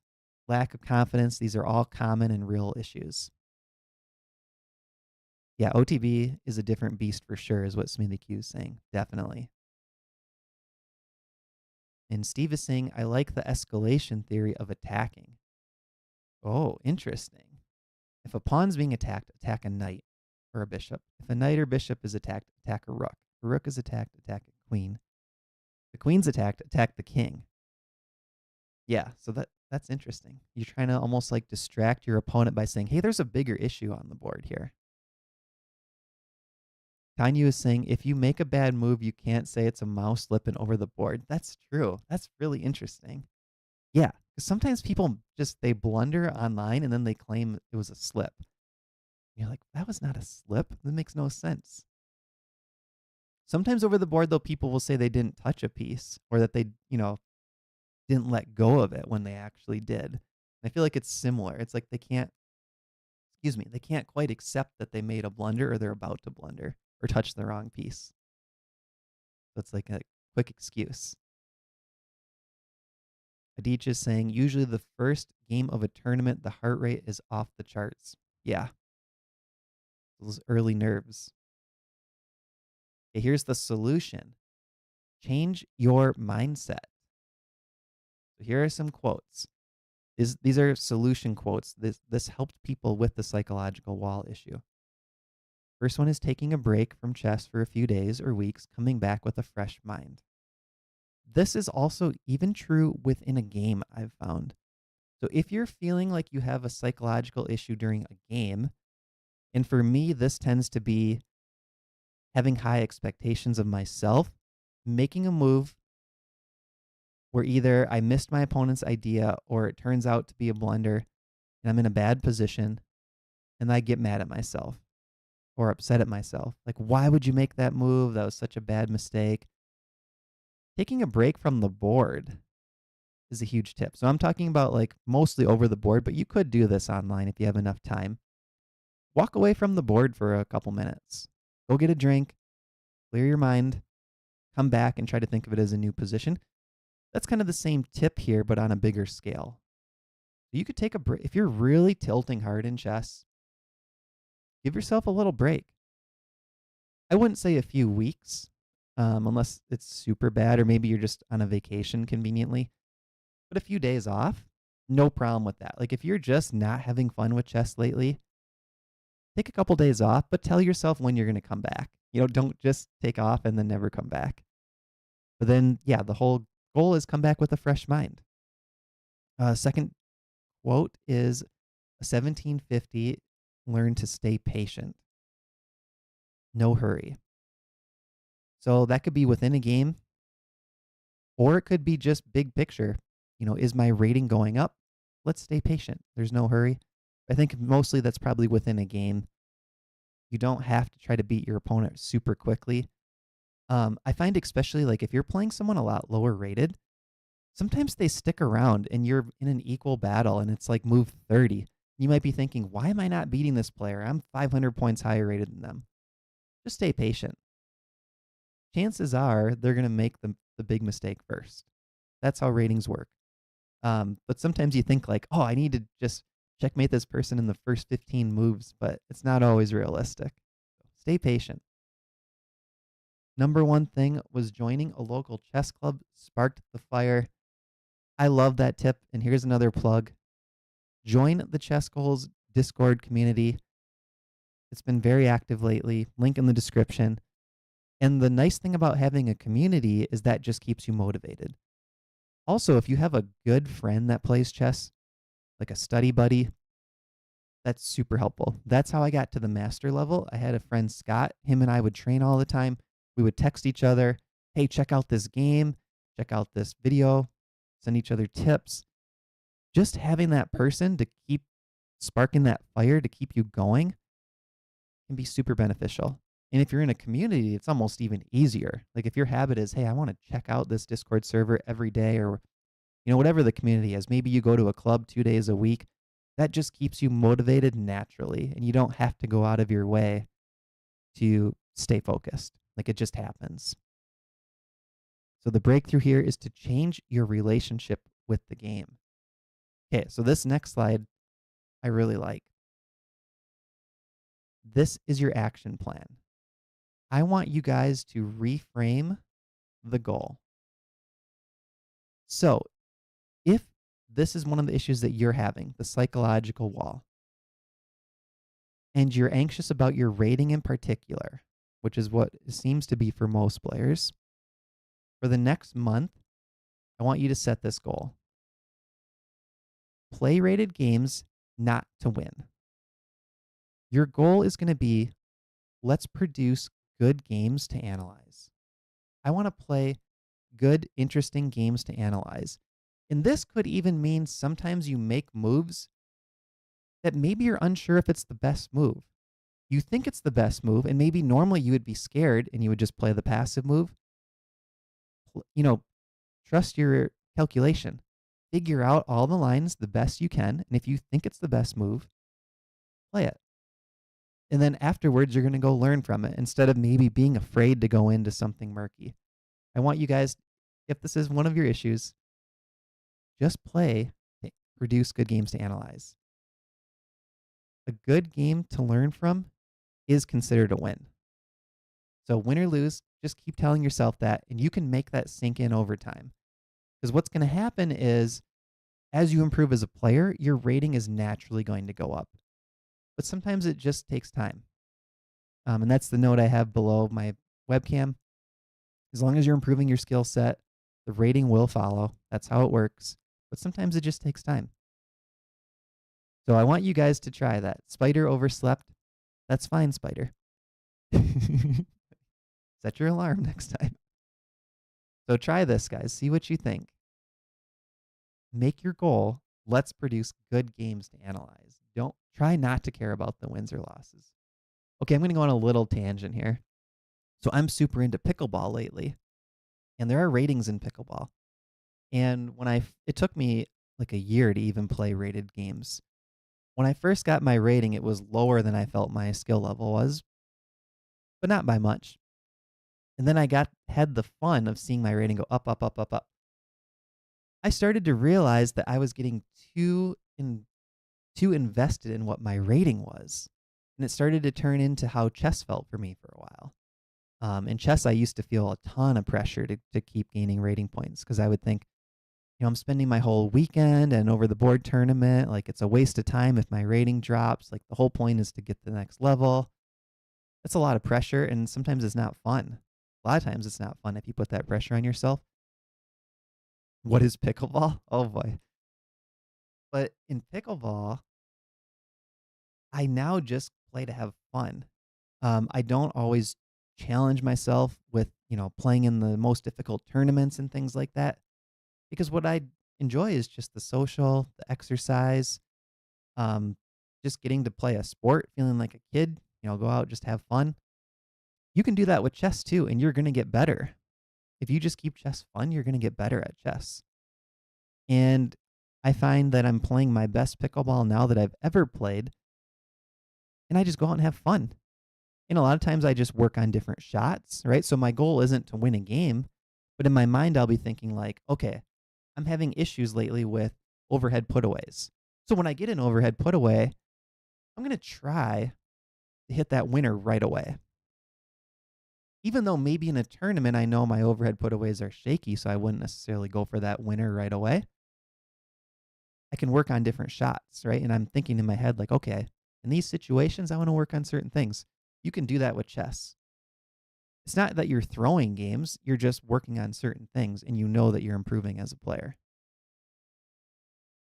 lack of confidence, these are all common and real issues. Yeah, OTB is a different beast for sure, is what Smithy Q is saying. Definitely. And Steve is saying, I like the escalation theory of attacking. Oh, interesting. If a pawn's being attacked, attack a knight or a bishop. If a knight or bishop is attacked, attack a rook. If a rook is attacked, attack a queen. If the queen's attacked, attack the king. Yeah, so that's interesting. You're trying to almost like distract your opponent by saying, hey, there's a bigger issue on the board here. Tanya is saying, if you make a bad move, you can't say it's a mouse slipping over the board. That's true. That's really interesting. Yeah, because sometimes people just, they blunder online and then they claim it was a slip. You're like, that was not a slip. That makes no sense. Sometimes over the board, though, people will say they didn't touch a piece or that they, didn't let go of it when they actually did. I feel like it's similar. It's like they can't, they can't quite accept that they made a blunder or they're about to blunder or touch the wrong piece. So it's like a quick excuse. Aditya is saying, usually the first game of a tournament, the heart rate is off the charts. Yeah. Those early nerves. Okay, here's the solution. Change your mindset. So here are some quotes. These are solution quotes. This helped people with the psychological wall issue. First one is taking a break from chess for a few days or weeks, coming back with a fresh mind. This is also even true within a game, I've found. So if you're feeling like you have a psychological issue during a game, and for me, this tends to be having high expectations of myself, making a move where either I missed my opponent's idea or it turns out to be a blunder and I'm in a bad position and I get mad at myself or upset at myself. Like, why would you make that move? That was such a bad mistake. Taking a break from the board is a huge tip. So I'm talking about like mostly over the board, but you could do this online if you have enough time. Walk away from the board for a couple minutes. Go get a drink, clear your mind, come back and try to think of it as a new position. That's kind of the same tip here, but on a bigger scale. You could take a break. If you're really tilting hard in chess, give yourself a little break. I wouldn't say a few weeks, unless it's super bad, or maybe you're just on a vacation conveniently. But a few days off, no problem with that. Like if you're just not having fun with chess lately, take a couple days off, but tell yourself when you're going to come back. Don't just take off and then never come back. But then, yeah, the whole goal is come back with a fresh mind. Second quote is 1750, learn to stay patient. No hurry. So that could be within a game, or it could be just big picture. Is my rating going up? Let's stay patient. There's no hurry. I think mostly that's probably within a game. You don't have to try to beat your opponent super quickly. I find especially like if you're playing someone a lot lower rated, sometimes they stick around and you're in an equal battle and it's like move 30. You might be thinking, why am I not beating this player? I'm 500 points higher rated than them. Just stay patient. Chances are they're going to make the big mistake first. That's how ratings work. But sometimes you think like, oh, I need to just checkmate this person in the first 15 moves, but it's not always realistic. Stay patient. Number one thing was joining a local chess club sparked the fire. I love that tip. And here's another plug. Join the ChessGoals Discord community. It's been very active lately. Link in the description. And the nice thing about having a community is that just keeps you motivated. Also, if you have a good friend that plays chess, like a study buddy, that's super helpful. That's how I got to the master level. I had a friend, Scott. Him and I would train all the time. We would text each other, hey, check out this game, check out this video, send each other tips. Just having that person to keep sparking that fire to keep you going can be super beneficial. And if you're in a community, it's almost even easier. Like if your habit is, hey, I want to check out this Discord server every day, or whatever the community is. Maybe you go to a club 2 days a week. That just keeps you motivated naturally, and you don't have to go out of your way to stay focused. Like it just happens. So the breakthrough here is to change your relationship with the game. Okay, so this next slide I really like. This is your action plan. I want you guys to reframe the goal. So if this is one of the issues that you're having, the psychological wall, and you're anxious about your rating in particular, which is what it seems to be for most players, for the next month, I want you to set this goal. Play rated games, not to win. Your goal is going to be, let's produce good games to analyze. I want to play good, interesting games to analyze. And this could even mean sometimes you make moves that maybe you're unsure if it's the best move. You think it's the best move, and maybe normally you would be scared and you would just play the passive move. Trust your calculation. Figure out all the lines the best you can, and if you think it's the best move, play it. And then afterwards, you're going to go learn from it instead of maybe being afraid to go into something murky. I want you guys, if this is one of your issues, just play to produce good games to analyze. A good game to learn from is considered a win. So win or lose, just keep telling yourself that, and you can make that sink in over time. Because what's going to happen is, as you improve as a player, your rating is naturally going to go up. But sometimes it just takes time. And that's the note I have below my webcam. As long as you're improving your skill set, the rating will follow. That's how it works. But sometimes it just takes time. So I want you guys to try that. Spider overslept. That's fine, Spider. Set your alarm next time. So try this, guys. See what you think. Make your goal. Let's produce good games to analyze. Don't try not to care about the wins or losses. Okay, I'm going to go on a little tangent here. So I'm super into pickleball lately, and there are ratings in pickleball. And it took me like a year to even play rated games. When I first got my rating, it was lower than I felt my skill level was, but not by much. And then I had the fun of seeing my rating go up, up, up, up, up. I started to realize that I was getting too invested in what my rating was. And it started to turn into how chess felt for me for a while. In chess, I used to feel a ton of pressure to keep gaining rating points because I would think, I'm spending my whole weekend and over the board tournament, like it's a waste of time if my rating drops. Like the whole point is to get to the next level. That's a lot of pressure, and sometimes it's not fun. A lot of times it's not fun if you put that pressure on yourself. What is pickleball? Oh boy. But in pickleball, I now just play to have fun. I don't always challenge myself with, playing in the most difficult tournaments and things like that. Because what I enjoy is just the social, the exercise, just getting to play a sport, feeling like a kid, go out, just have fun. You can do that with chess too, and you're going to get better. If you just keep chess fun, you're going to get better at chess. And I find that I'm playing my best pickleball now that I've ever played, and I just go out and have fun. And a lot of times I just work on different shots, right? So my goal isn't to win a game, but in my mind, I'll be thinking like, okay, I'm having issues lately with overhead putaways. So when I get an overhead putaway, I'm going to try to hit that winner right away. Even though maybe in a tournament, I know my overhead putaways are shaky, so I wouldn't necessarily go for that winner right away. I can work on different shots, right? And I'm thinking in my head like, okay, in these situations, I want to work on certain things. You can do that with chess. It's not that you're throwing games, you're just working on certain things, and you know that you're improving as a player.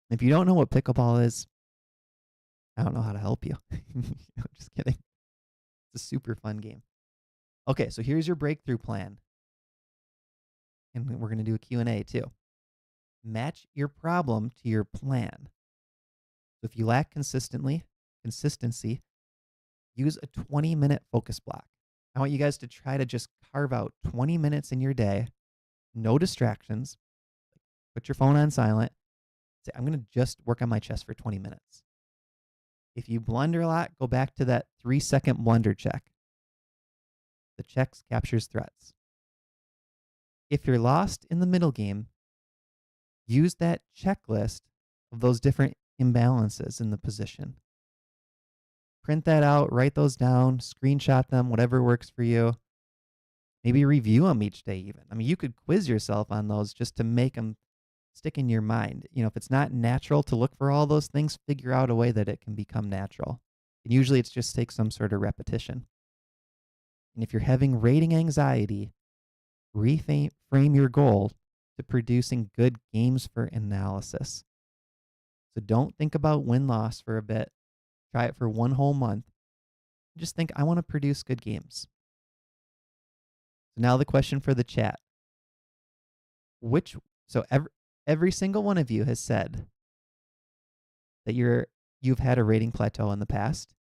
If you don't know what pickleball is, I don't know how to help you. Just kidding. It's a super fun game. Okay, so here's your breakthrough plan. And we're going to do a Q&A too. Match your problem to your plan. So if you lack consistency, use a 20-minute focus block. I want you guys to try to just carve out 20 minutes in your day, no distractions. Put your phone on silent. Say, I'm going to just work on my chess for 20 minutes. If you blunder a lot, go back to that 3-second blunder check. The checks captures threats. If you're lost in the middle game, use that checklist of those different imbalances in the position. Print that out, write those down, screenshot them, whatever works for you. Maybe review them each day even. I mean, you could quiz yourself on those just to make them stick in your mind. You know, if it's not natural to look for all those things, figure out a way that it can become natural. And usually it's just takes some sort of repetition. And if you're having rating anxiety, reframe your goal to producing good games for analysis. So don't think about win-loss for a bit. Try it for one whole month. Just think, I want to produce good games. So now the question for the chat. Every single one of you has said that you've had a rating plateau in the past,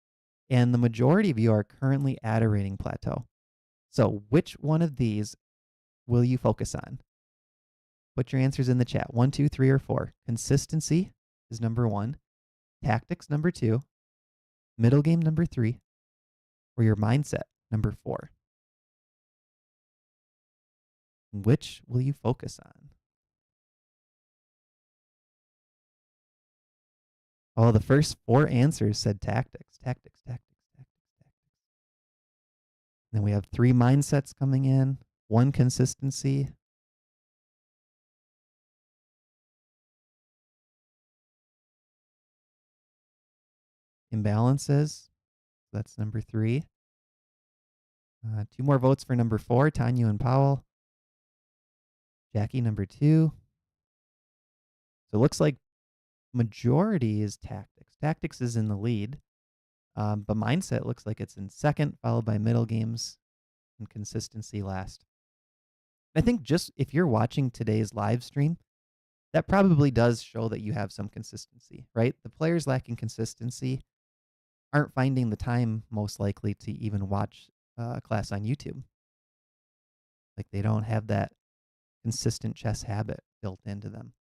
and the majority of you are currently at a rating plateau. So which one of these will you focus on? Put your answers in the chat. 1, 2, 3, or 4. Consistency is number 1. Tactics, number 2. Middle game, number 3. Or your mindset, number 4. Which will you focus on? Oh, the first 4 answers said tactics, tactics, tactics, tactics, tactics. Then we have 3 mindsets coming in, 1 consistency. Imbalances, that's number 3. 2 more votes for number 4, Tanya and Powell. Jackie, number 2. So it looks like majority is tactics. Tactics is in the lead, but mindset looks like it's in second, followed by middle games and consistency last. I think just if you're watching today's live stream, that probably does show that you have some consistency, right? The players lacking consistency aren't finding the time, most likely, to even watch a class on YouTube. Like, they don't have that consistent chess habit built into them.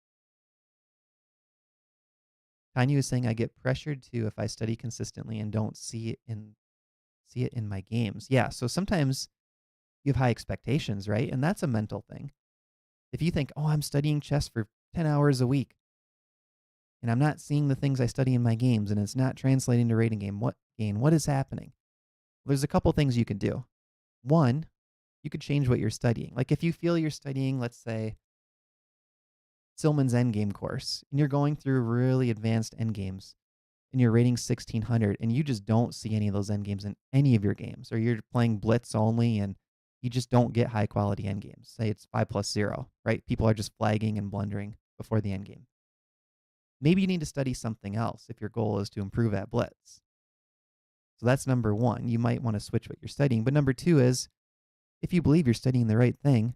Tanya was saying, I get pressured too if I study consistently and don't see it in my games. Yeah, so sometimes you have high expectations, right? And that's a mental thing. If you think, oh, I'm studying chess for 10 hours a week, and I'm not seeing the things I study in my games, and it's not translating to rating game, what is happening? Well, there's a couple things you can do. One, you could change what you're studying. Like if you feel you're studying, let's say, Silman's endgame course, and you're going through really advanced endgames, and you're rating 1600, and you just don't see any of those endgames in any of your games, or you're playing blitz only, and you just don't get high quality endgames. Say it's 5+0, right? People are just flagging and blundering before the endgame. Maybe you need to study something else if your goal is to improve at blitz. So that's number 1. You might want to switch what you're studying. But number 2 is, if you believe you're studying the right thing,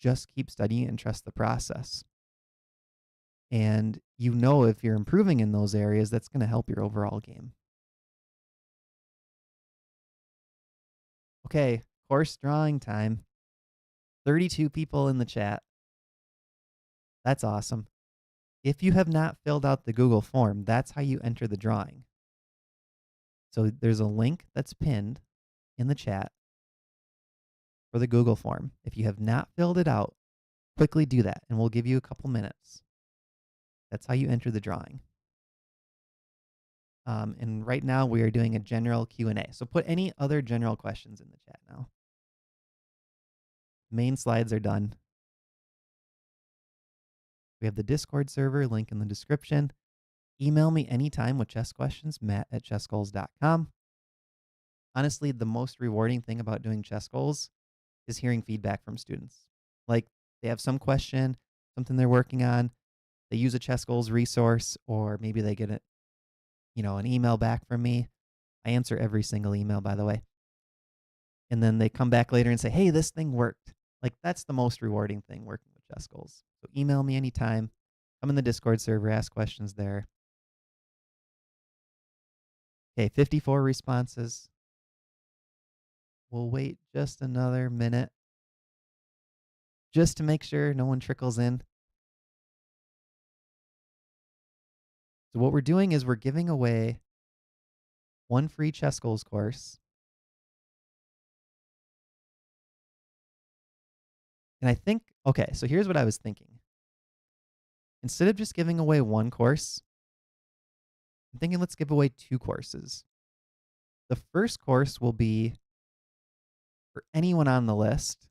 just keep studying and trust the process. And you know if you're improving in those areas, that's going to help your overall game. Okay, course drawing time. 32 people in the chat. That's awesome. If you have not filled out the Google form, that's how you enter the drawing. So there's a link that's pinned in the chat for the Google form. If you have not filled it out, quickly do that, and we'll give you a couple minutes. That's how you enter the drawing. And right now we are doing a general Q&A. So put any other general questions in the chat now. Main slides are done. We have the Discord server, link in the description. Email me anytime with chess questions, matt@chessgoals.com. Honestly, the most rewarding thing about doing chess goals is hearing feedback from students. Like, they have some question, something they're working on, they use a chess goals resource, or maybe they get an email back from me. I answer every single email, by the way. And then they come back later and say, hey, this thing worked. Like, that's the most rewarding thing working with chess goals. So email me anytime. Come in the Discord server, ask questions there. Okay, 54 responses. We'll wait just another minute just to make sure no one trickles in. So what we're doing is we're giving away 1 free ChessGoals course. And I think, okay, so here's what I was thinking. Instead of just giving away 1 course, I'm thinking let's give away 2 courses. The first course will be for anyone on the list,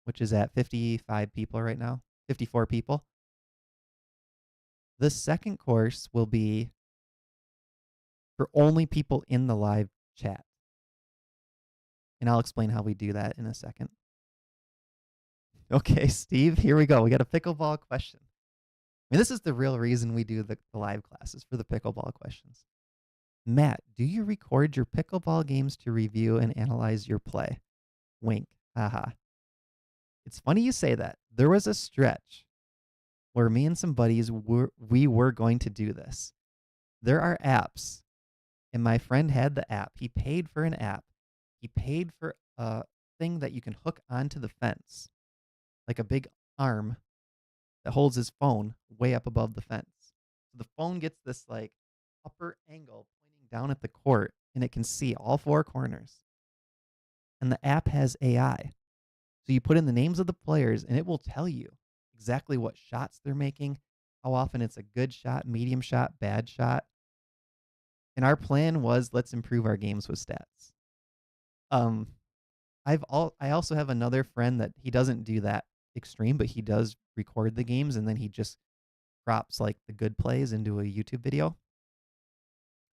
which is at 55 people right now. 54 people. The second course will be for only people in the live chat. And I'll explain how we do that in a second. Okay, Steve, here we go. We got a pickleball question. I mean, this is the real reason we do the live classes, for the pickleball questions. Matt, do you record your pickleball games to review and analyze your play? Wink. Haha. It's funny you say that. There was a stretch where me and some buddies we were going to do this. There are apps, and my friend had the app. He paid for an app. He paid for a thing that you can hook onto the fence, like a big arm that holds his phone way up above the fence. So the phone gets this like upper angle pointing down at the court, and it can see all four corners. And the app has AI. So you put in the names of the players, and it will tell you exactly what shots they're making, how often it's a good shot, medium shot, bad shot. And our plan was, let's improve our games with stats. I also have another friend that he doesn't do that extreme, but he does record the games, and then he just crops like the good plays into a YouTube video.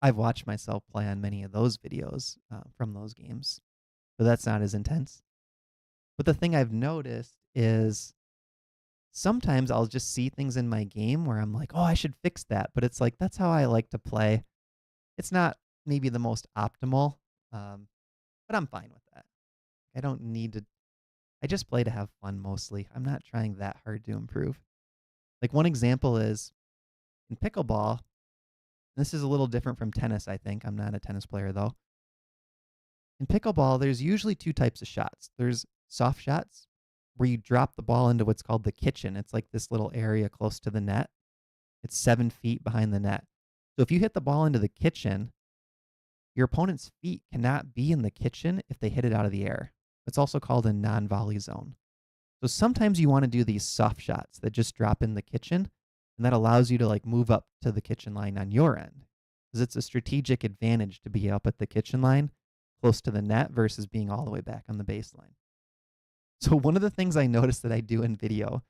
I've watched myself play on many of those videos from those games, so that's not as intense. But the thing I've noticed is sometimes I'll just see things in my game where I'm like, oh, I should fix that. But it's like, that's how I like to play. It's not maybe the most optimal, but I'm fine with that. I don't need to. I just play to have fun mostly. I'm not trying that hard to improve. Like one example is in pickleball. This is a little different from tennis, I think. I'm not a tennis player, though. In pickleball, there's usually two types of shots. There's soft shots, where you drop the ball into what's called the kitchen. It's like this little area close to the net. It's 7 feet behind the net. So if you hit the ball into the kitchen, your opponent's feet cannot be in the kitchen if they hit it out of the air. It's also called a non-volley zone. So sometimes you want to do these soft shots that just drop in the kitchen, and that allows you to like move up to the kitchen line on your end, because it's a strategic advantage to be up at the kitchen line close to the net versus being all the way back on the baseline. So one of the things I noticed that I do in video,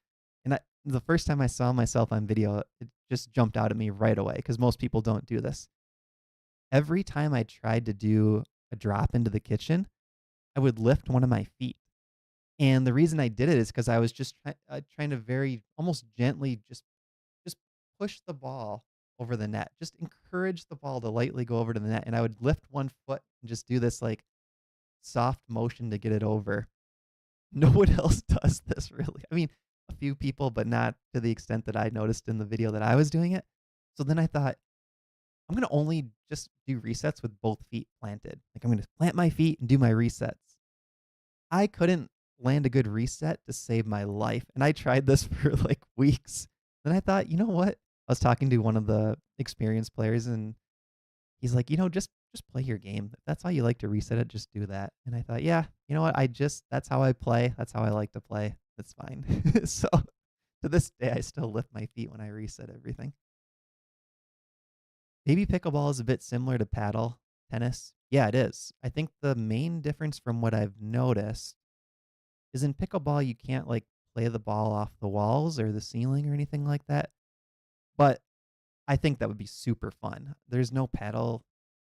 and the first time I saw myself on video, it just jumped out at me right away because most people don't do this. Every time I tried to do a drop into the kitchen, I would lift one of my feet. And the reason I did it is because I was just trying to very almost gently just push the ball over the net, just encourage the ball to lightly go over to the net. And I would lift one foot and just do this like soft motion to get it over. No one else does this really. I mean, a few people, but not to the extent that I noticed in the video that I was doing it. So then I thought, I'm going to only just do resets with both feet planted. Like I'm going to plant my feet and do my resets. I couldn't land a good reset to save my life. And I tried this for like weeks. Then I thought, you know what? I was talking to one of the experienced players, and he's like, just play your game. If that's how you like to reset it, just do that. And I thought, yeah, you know what? That's how I play. That's how I like to play. That's fine. So to this day, I still lift my feet when I reset everything. Maybe pickleball is a bit similar to paddle tennis. Yeah, it is. I think the main difference from what I've noticed is in pickleball, you can't like play the ball off the walls or the ceiling or anything like that. But I think that would be super fun. There's no paddle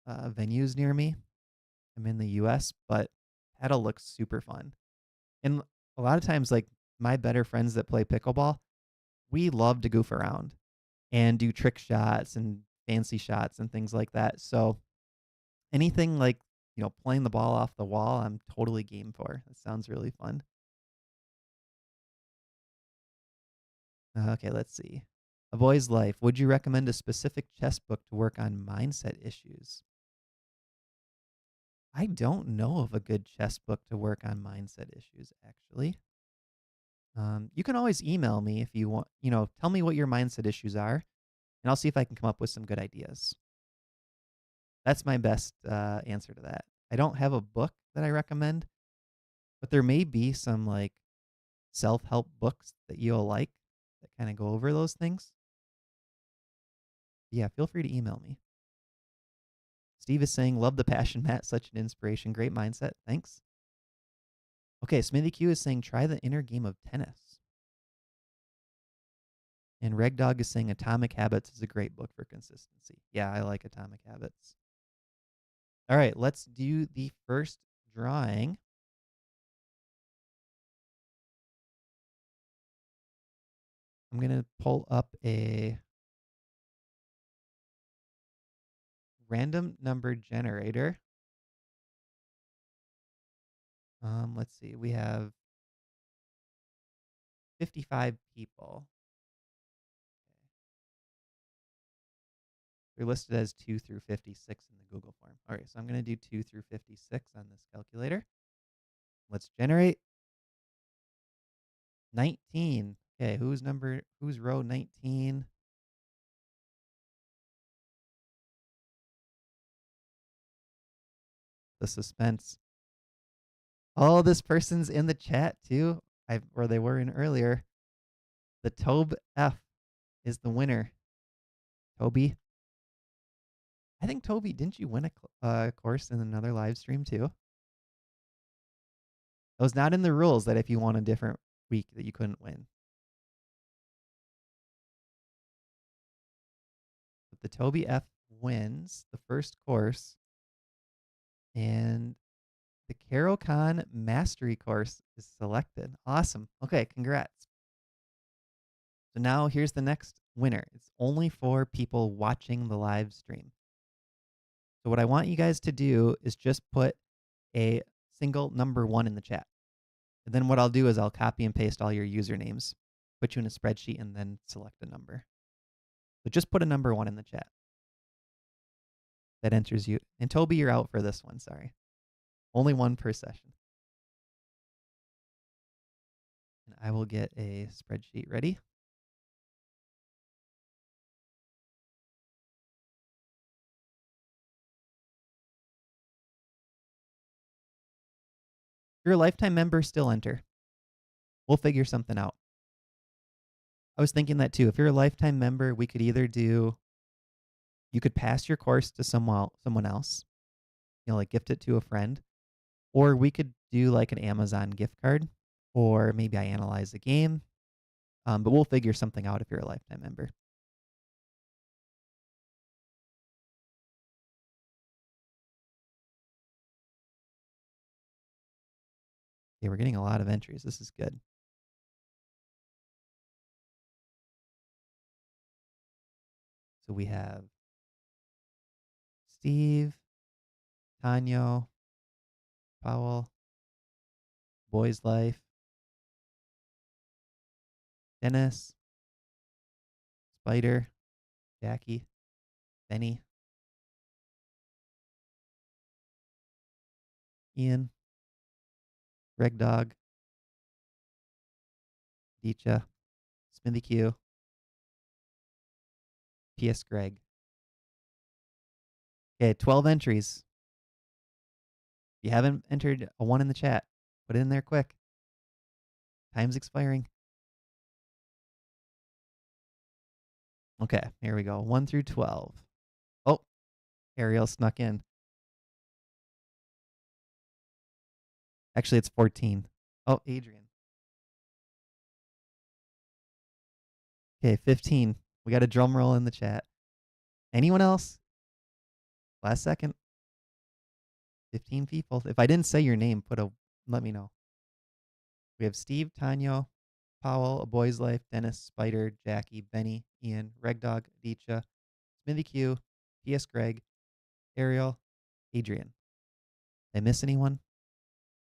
venues near me. I'm in the US, but paddle looks super fun. And a lot of times, like my better friends that play pickleball, we love to goof around and do trick shots and fancy shots and things like that. So anything like, playing the ball off the wall, I'm totally game for. That sounds really fun. Okay, let's see. A Boy's Life. Would you recommend a specific chess book to work on mindset issues? I don't know of a good chess book to work on mindset issues, actually. You can always email me if you want, tell me what your mindset issues are, and I'll see if I can come up with some good ideas. That's my best answer to that. I don't have a book that I recommend, but there may be some like self-help books that you'll like that kind of go over those things. Yeah, feel free to email me. Steve is saying, love the passion, Matt. Such an inspiration. Great mindset. Thanks. Okay, Smithy Q is saying, try the inner game of tennis. And Reg Dog is saying Atomic Habits is a great book for consistency. Yeah, I like Atomic Habits. All right, let's do the first drawing. I'm going to pull up a random number generator. Let's see. We have 55 people. They're listed as 2 through 56 in the Google form. All right, so I'm going to do 2 through 56 on this calculator. Let's generate 19. Okay, who's row 19? The suspense. Oh, this person's in the chat too. Or they were in earlier. The Tobe F is the winner. Toby. I think Toby, didn't you win a course in another live stream too? It was not in the rules that if you won a different week that you couldn't win. But the Toby F wins the first course, and the Carol Khan Mastery course is selected. Awesome. Okay, congrats. So now here's the next winner. It's only for people watching the live stream. So what I want you guys to do is just put a single number 1 in the chat. And then what I'll do is I'll copy and paste all your usernames, put you in a spreadsheet, and then select a number. So just put a number 1 in the chat. That enters you. And Toby, you're out for this one, sorry. Only 1 per session. And I will get a spreadsheet ready. If you're a lifetime member, still enter. We'll figure something out. I was thinking that too. If you're a lifetime member, we could either do, you could pass your course to someone else, like gift it to a friend, or we could do like an Amazon gift card, or maybe I analyze the game. But we'll figure something out if you're a lifetime member. Okay, we're getting a lot of entries. This is good. So we have Steve, Tanyo, Powell, Boys Life, Dennis, Spider, Jackie, Benny, Ian, Reg Dog, Deecha, Smithy Q, P.S. Greg. Okay, 12 entries. If you haven't entered a 1 in the chat, put it in there quick. Time's expiring. Okay, here we go. 1 through 12. Oh, Ariel snuck in. Actually, it's 14. Oh, Adrian. Okay, 15. We got a drum roll in the chat. Anyone else? Last second. 15 people. If I didn't say your name, let me know. We have Steve, Tanyo, Powell, A Boy's Life, Dennis, Spider, Jackie, Benny, Ian, Reg Dog, Deecha, Smithy Q, P.S. Greg, Ariel, Adrian. Did I miss anyone?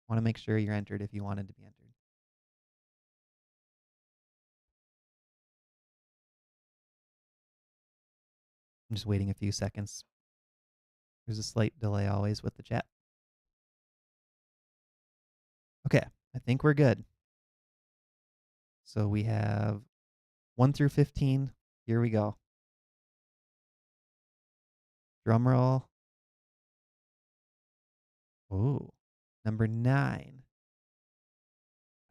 Want to make sure you're entered if you wanted to be entered. I'm just waiting a few seconds. There's a slight delay always with the chat. Okay, I think we're good. So we have 1 through 15. Here we go. Drum roll. Ooh, number 9.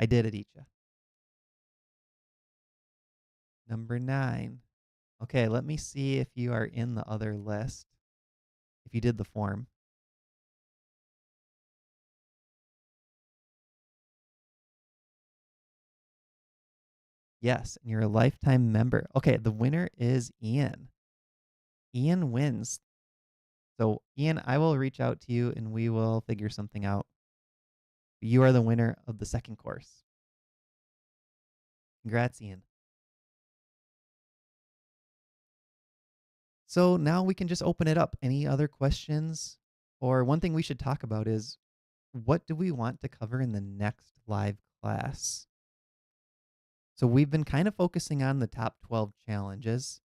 I did it, Icha. Number 9. Okay, let me see if you are in the other list. If you did the form. Yes, and you're a lifetime member. Okay, the winner is Ian. Ian wins. So, Ian, I will reach out to you and we will figure something out. You are the winner of the second course. Congrats, Ian. So now we can just open it up. Any other questions? Or one thing we should talk about is what do we want to cover in the next live class? So we've been kind of focusing on the top 12 challenges.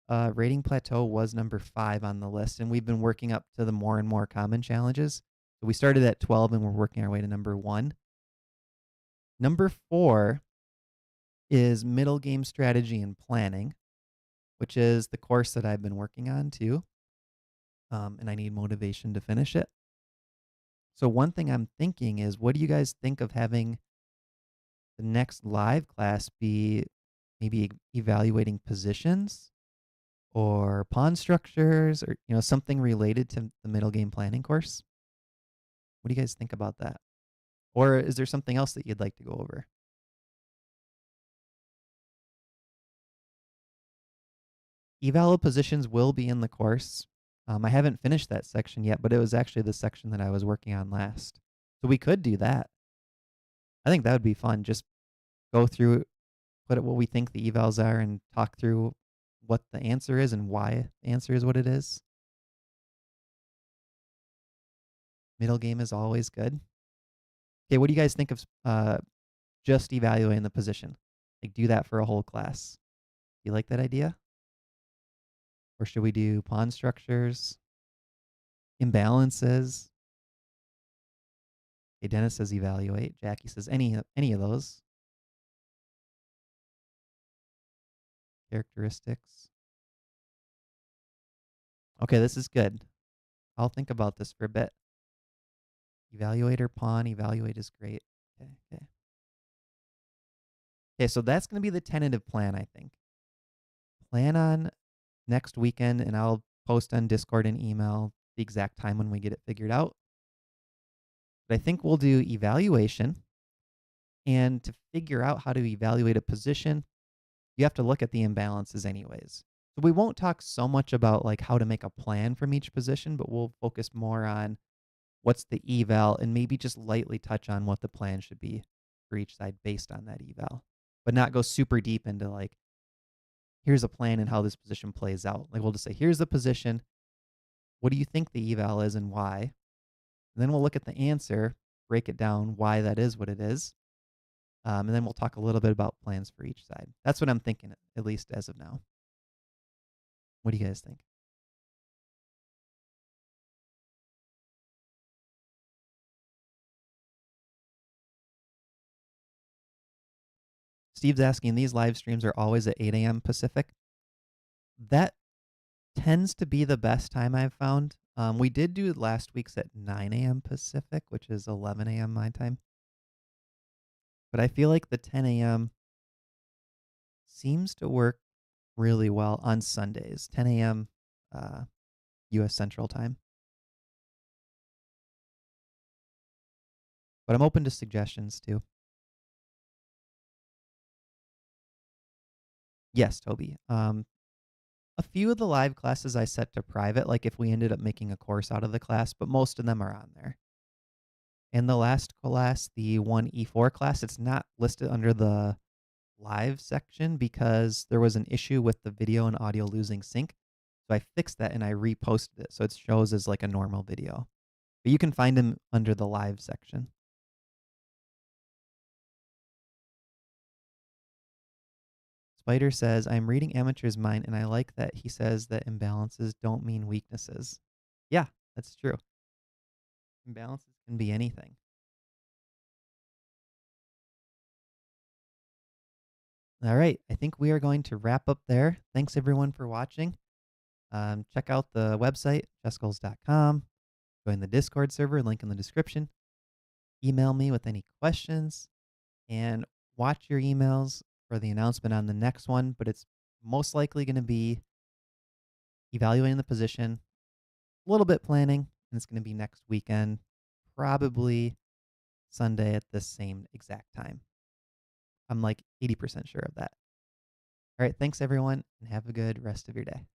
Rating Plateau was number 5 on the list, and we've been working up to the more and more common challenges. So we started at 12 and we're working our way to number 1. Number 4 is Middle Game Strategy and Planning, which is the course that I've been working on too. And I need motivation to finish it. So one thing I'm thinking is, what do you guys think of having the next live class be maybe evaluating positions or pawn structures or something related to the middle game planning course? What do you guys think about that? Or is there something else that you'd like to go over? Eval of positions will be in the course. I haven't finished that section yet, but it was actually the section that I was working on last. So we could do that. I think that would be fun. Just go through what we think the evals are and talk through what the answer is and why the answer is what it is. Middle game is always good. Okay, what do you guys think of just evaluating the position? Like do that for a whole class. You like that idea? Or should we do pawn structures, imbalances? Okay, Dennis says evaluate. Jackie says any of those. Characteristics. Okay, this is good. I'll think about this for a bit. Evaluate or pawn. Evaluate is great. Okay. Okay, so that's going to be the tentative plan, I think. Plan on next weekend, and I'll post on Discord and email the exact time when we get it figured out. But I think we'll do evaluation. And to figure out how to evaluate a position, you have to look at the imbalances anyways. So we won't talk so much about like how to make a plan from each position, but we'll focus more on what's the eval and maybe just lightly touch on what the plan should be for each side based on that eval, but not go super deep into like, here's a plan and how this position plays out. Like we'll just say, here's the position. What do you think the eval is and why? And then we'll look at the answer, break it down, why that is what it is. And then we'll talk a little bit about plans for each side. That's what I'm thinking, at least as of now. What do you guys think? Steve's asking, these live streams are always at 8 a.m. Pacific. That tends to be the best time I've found. We did do last week's at 9 a.m. Pacific, which is 11 a.m. my time. But I feel like the 10 a.m. seems to work really well on Sundays, 10 a.m. U.S. Central Time. But I'm open to suggestions too. Yes, Toby. A few of the live classes I set to private, like if we ended up making a course out of the class, but most of them are on there. And the last class, the 1E4 class, it's not listed under the live section because there was an issue with the video and audio losing sync. So I fixed that and I reposted it so it shows as like a normal video. But you can find them under the live section. Spider says, I'm reading Amateur's Mind and I like that he says that imbalances don't mean weaknesses. Yeah, that's true. Imbalances can be anything. All right, I think we are going to wrap up there. Thanks everyone for watching. Check out the website, chessgoals.com. Join the Discord server, link in the description. Email me with any questions and watch your emails for the announcement on the next one, but it's most likely going to be evaluating the position, a little bit planning, and it's going to be next weekend, probably Sunday at the same exact time. I'm like 80% sure of that. All right. Thanks, everyone, and have a good rest of your day.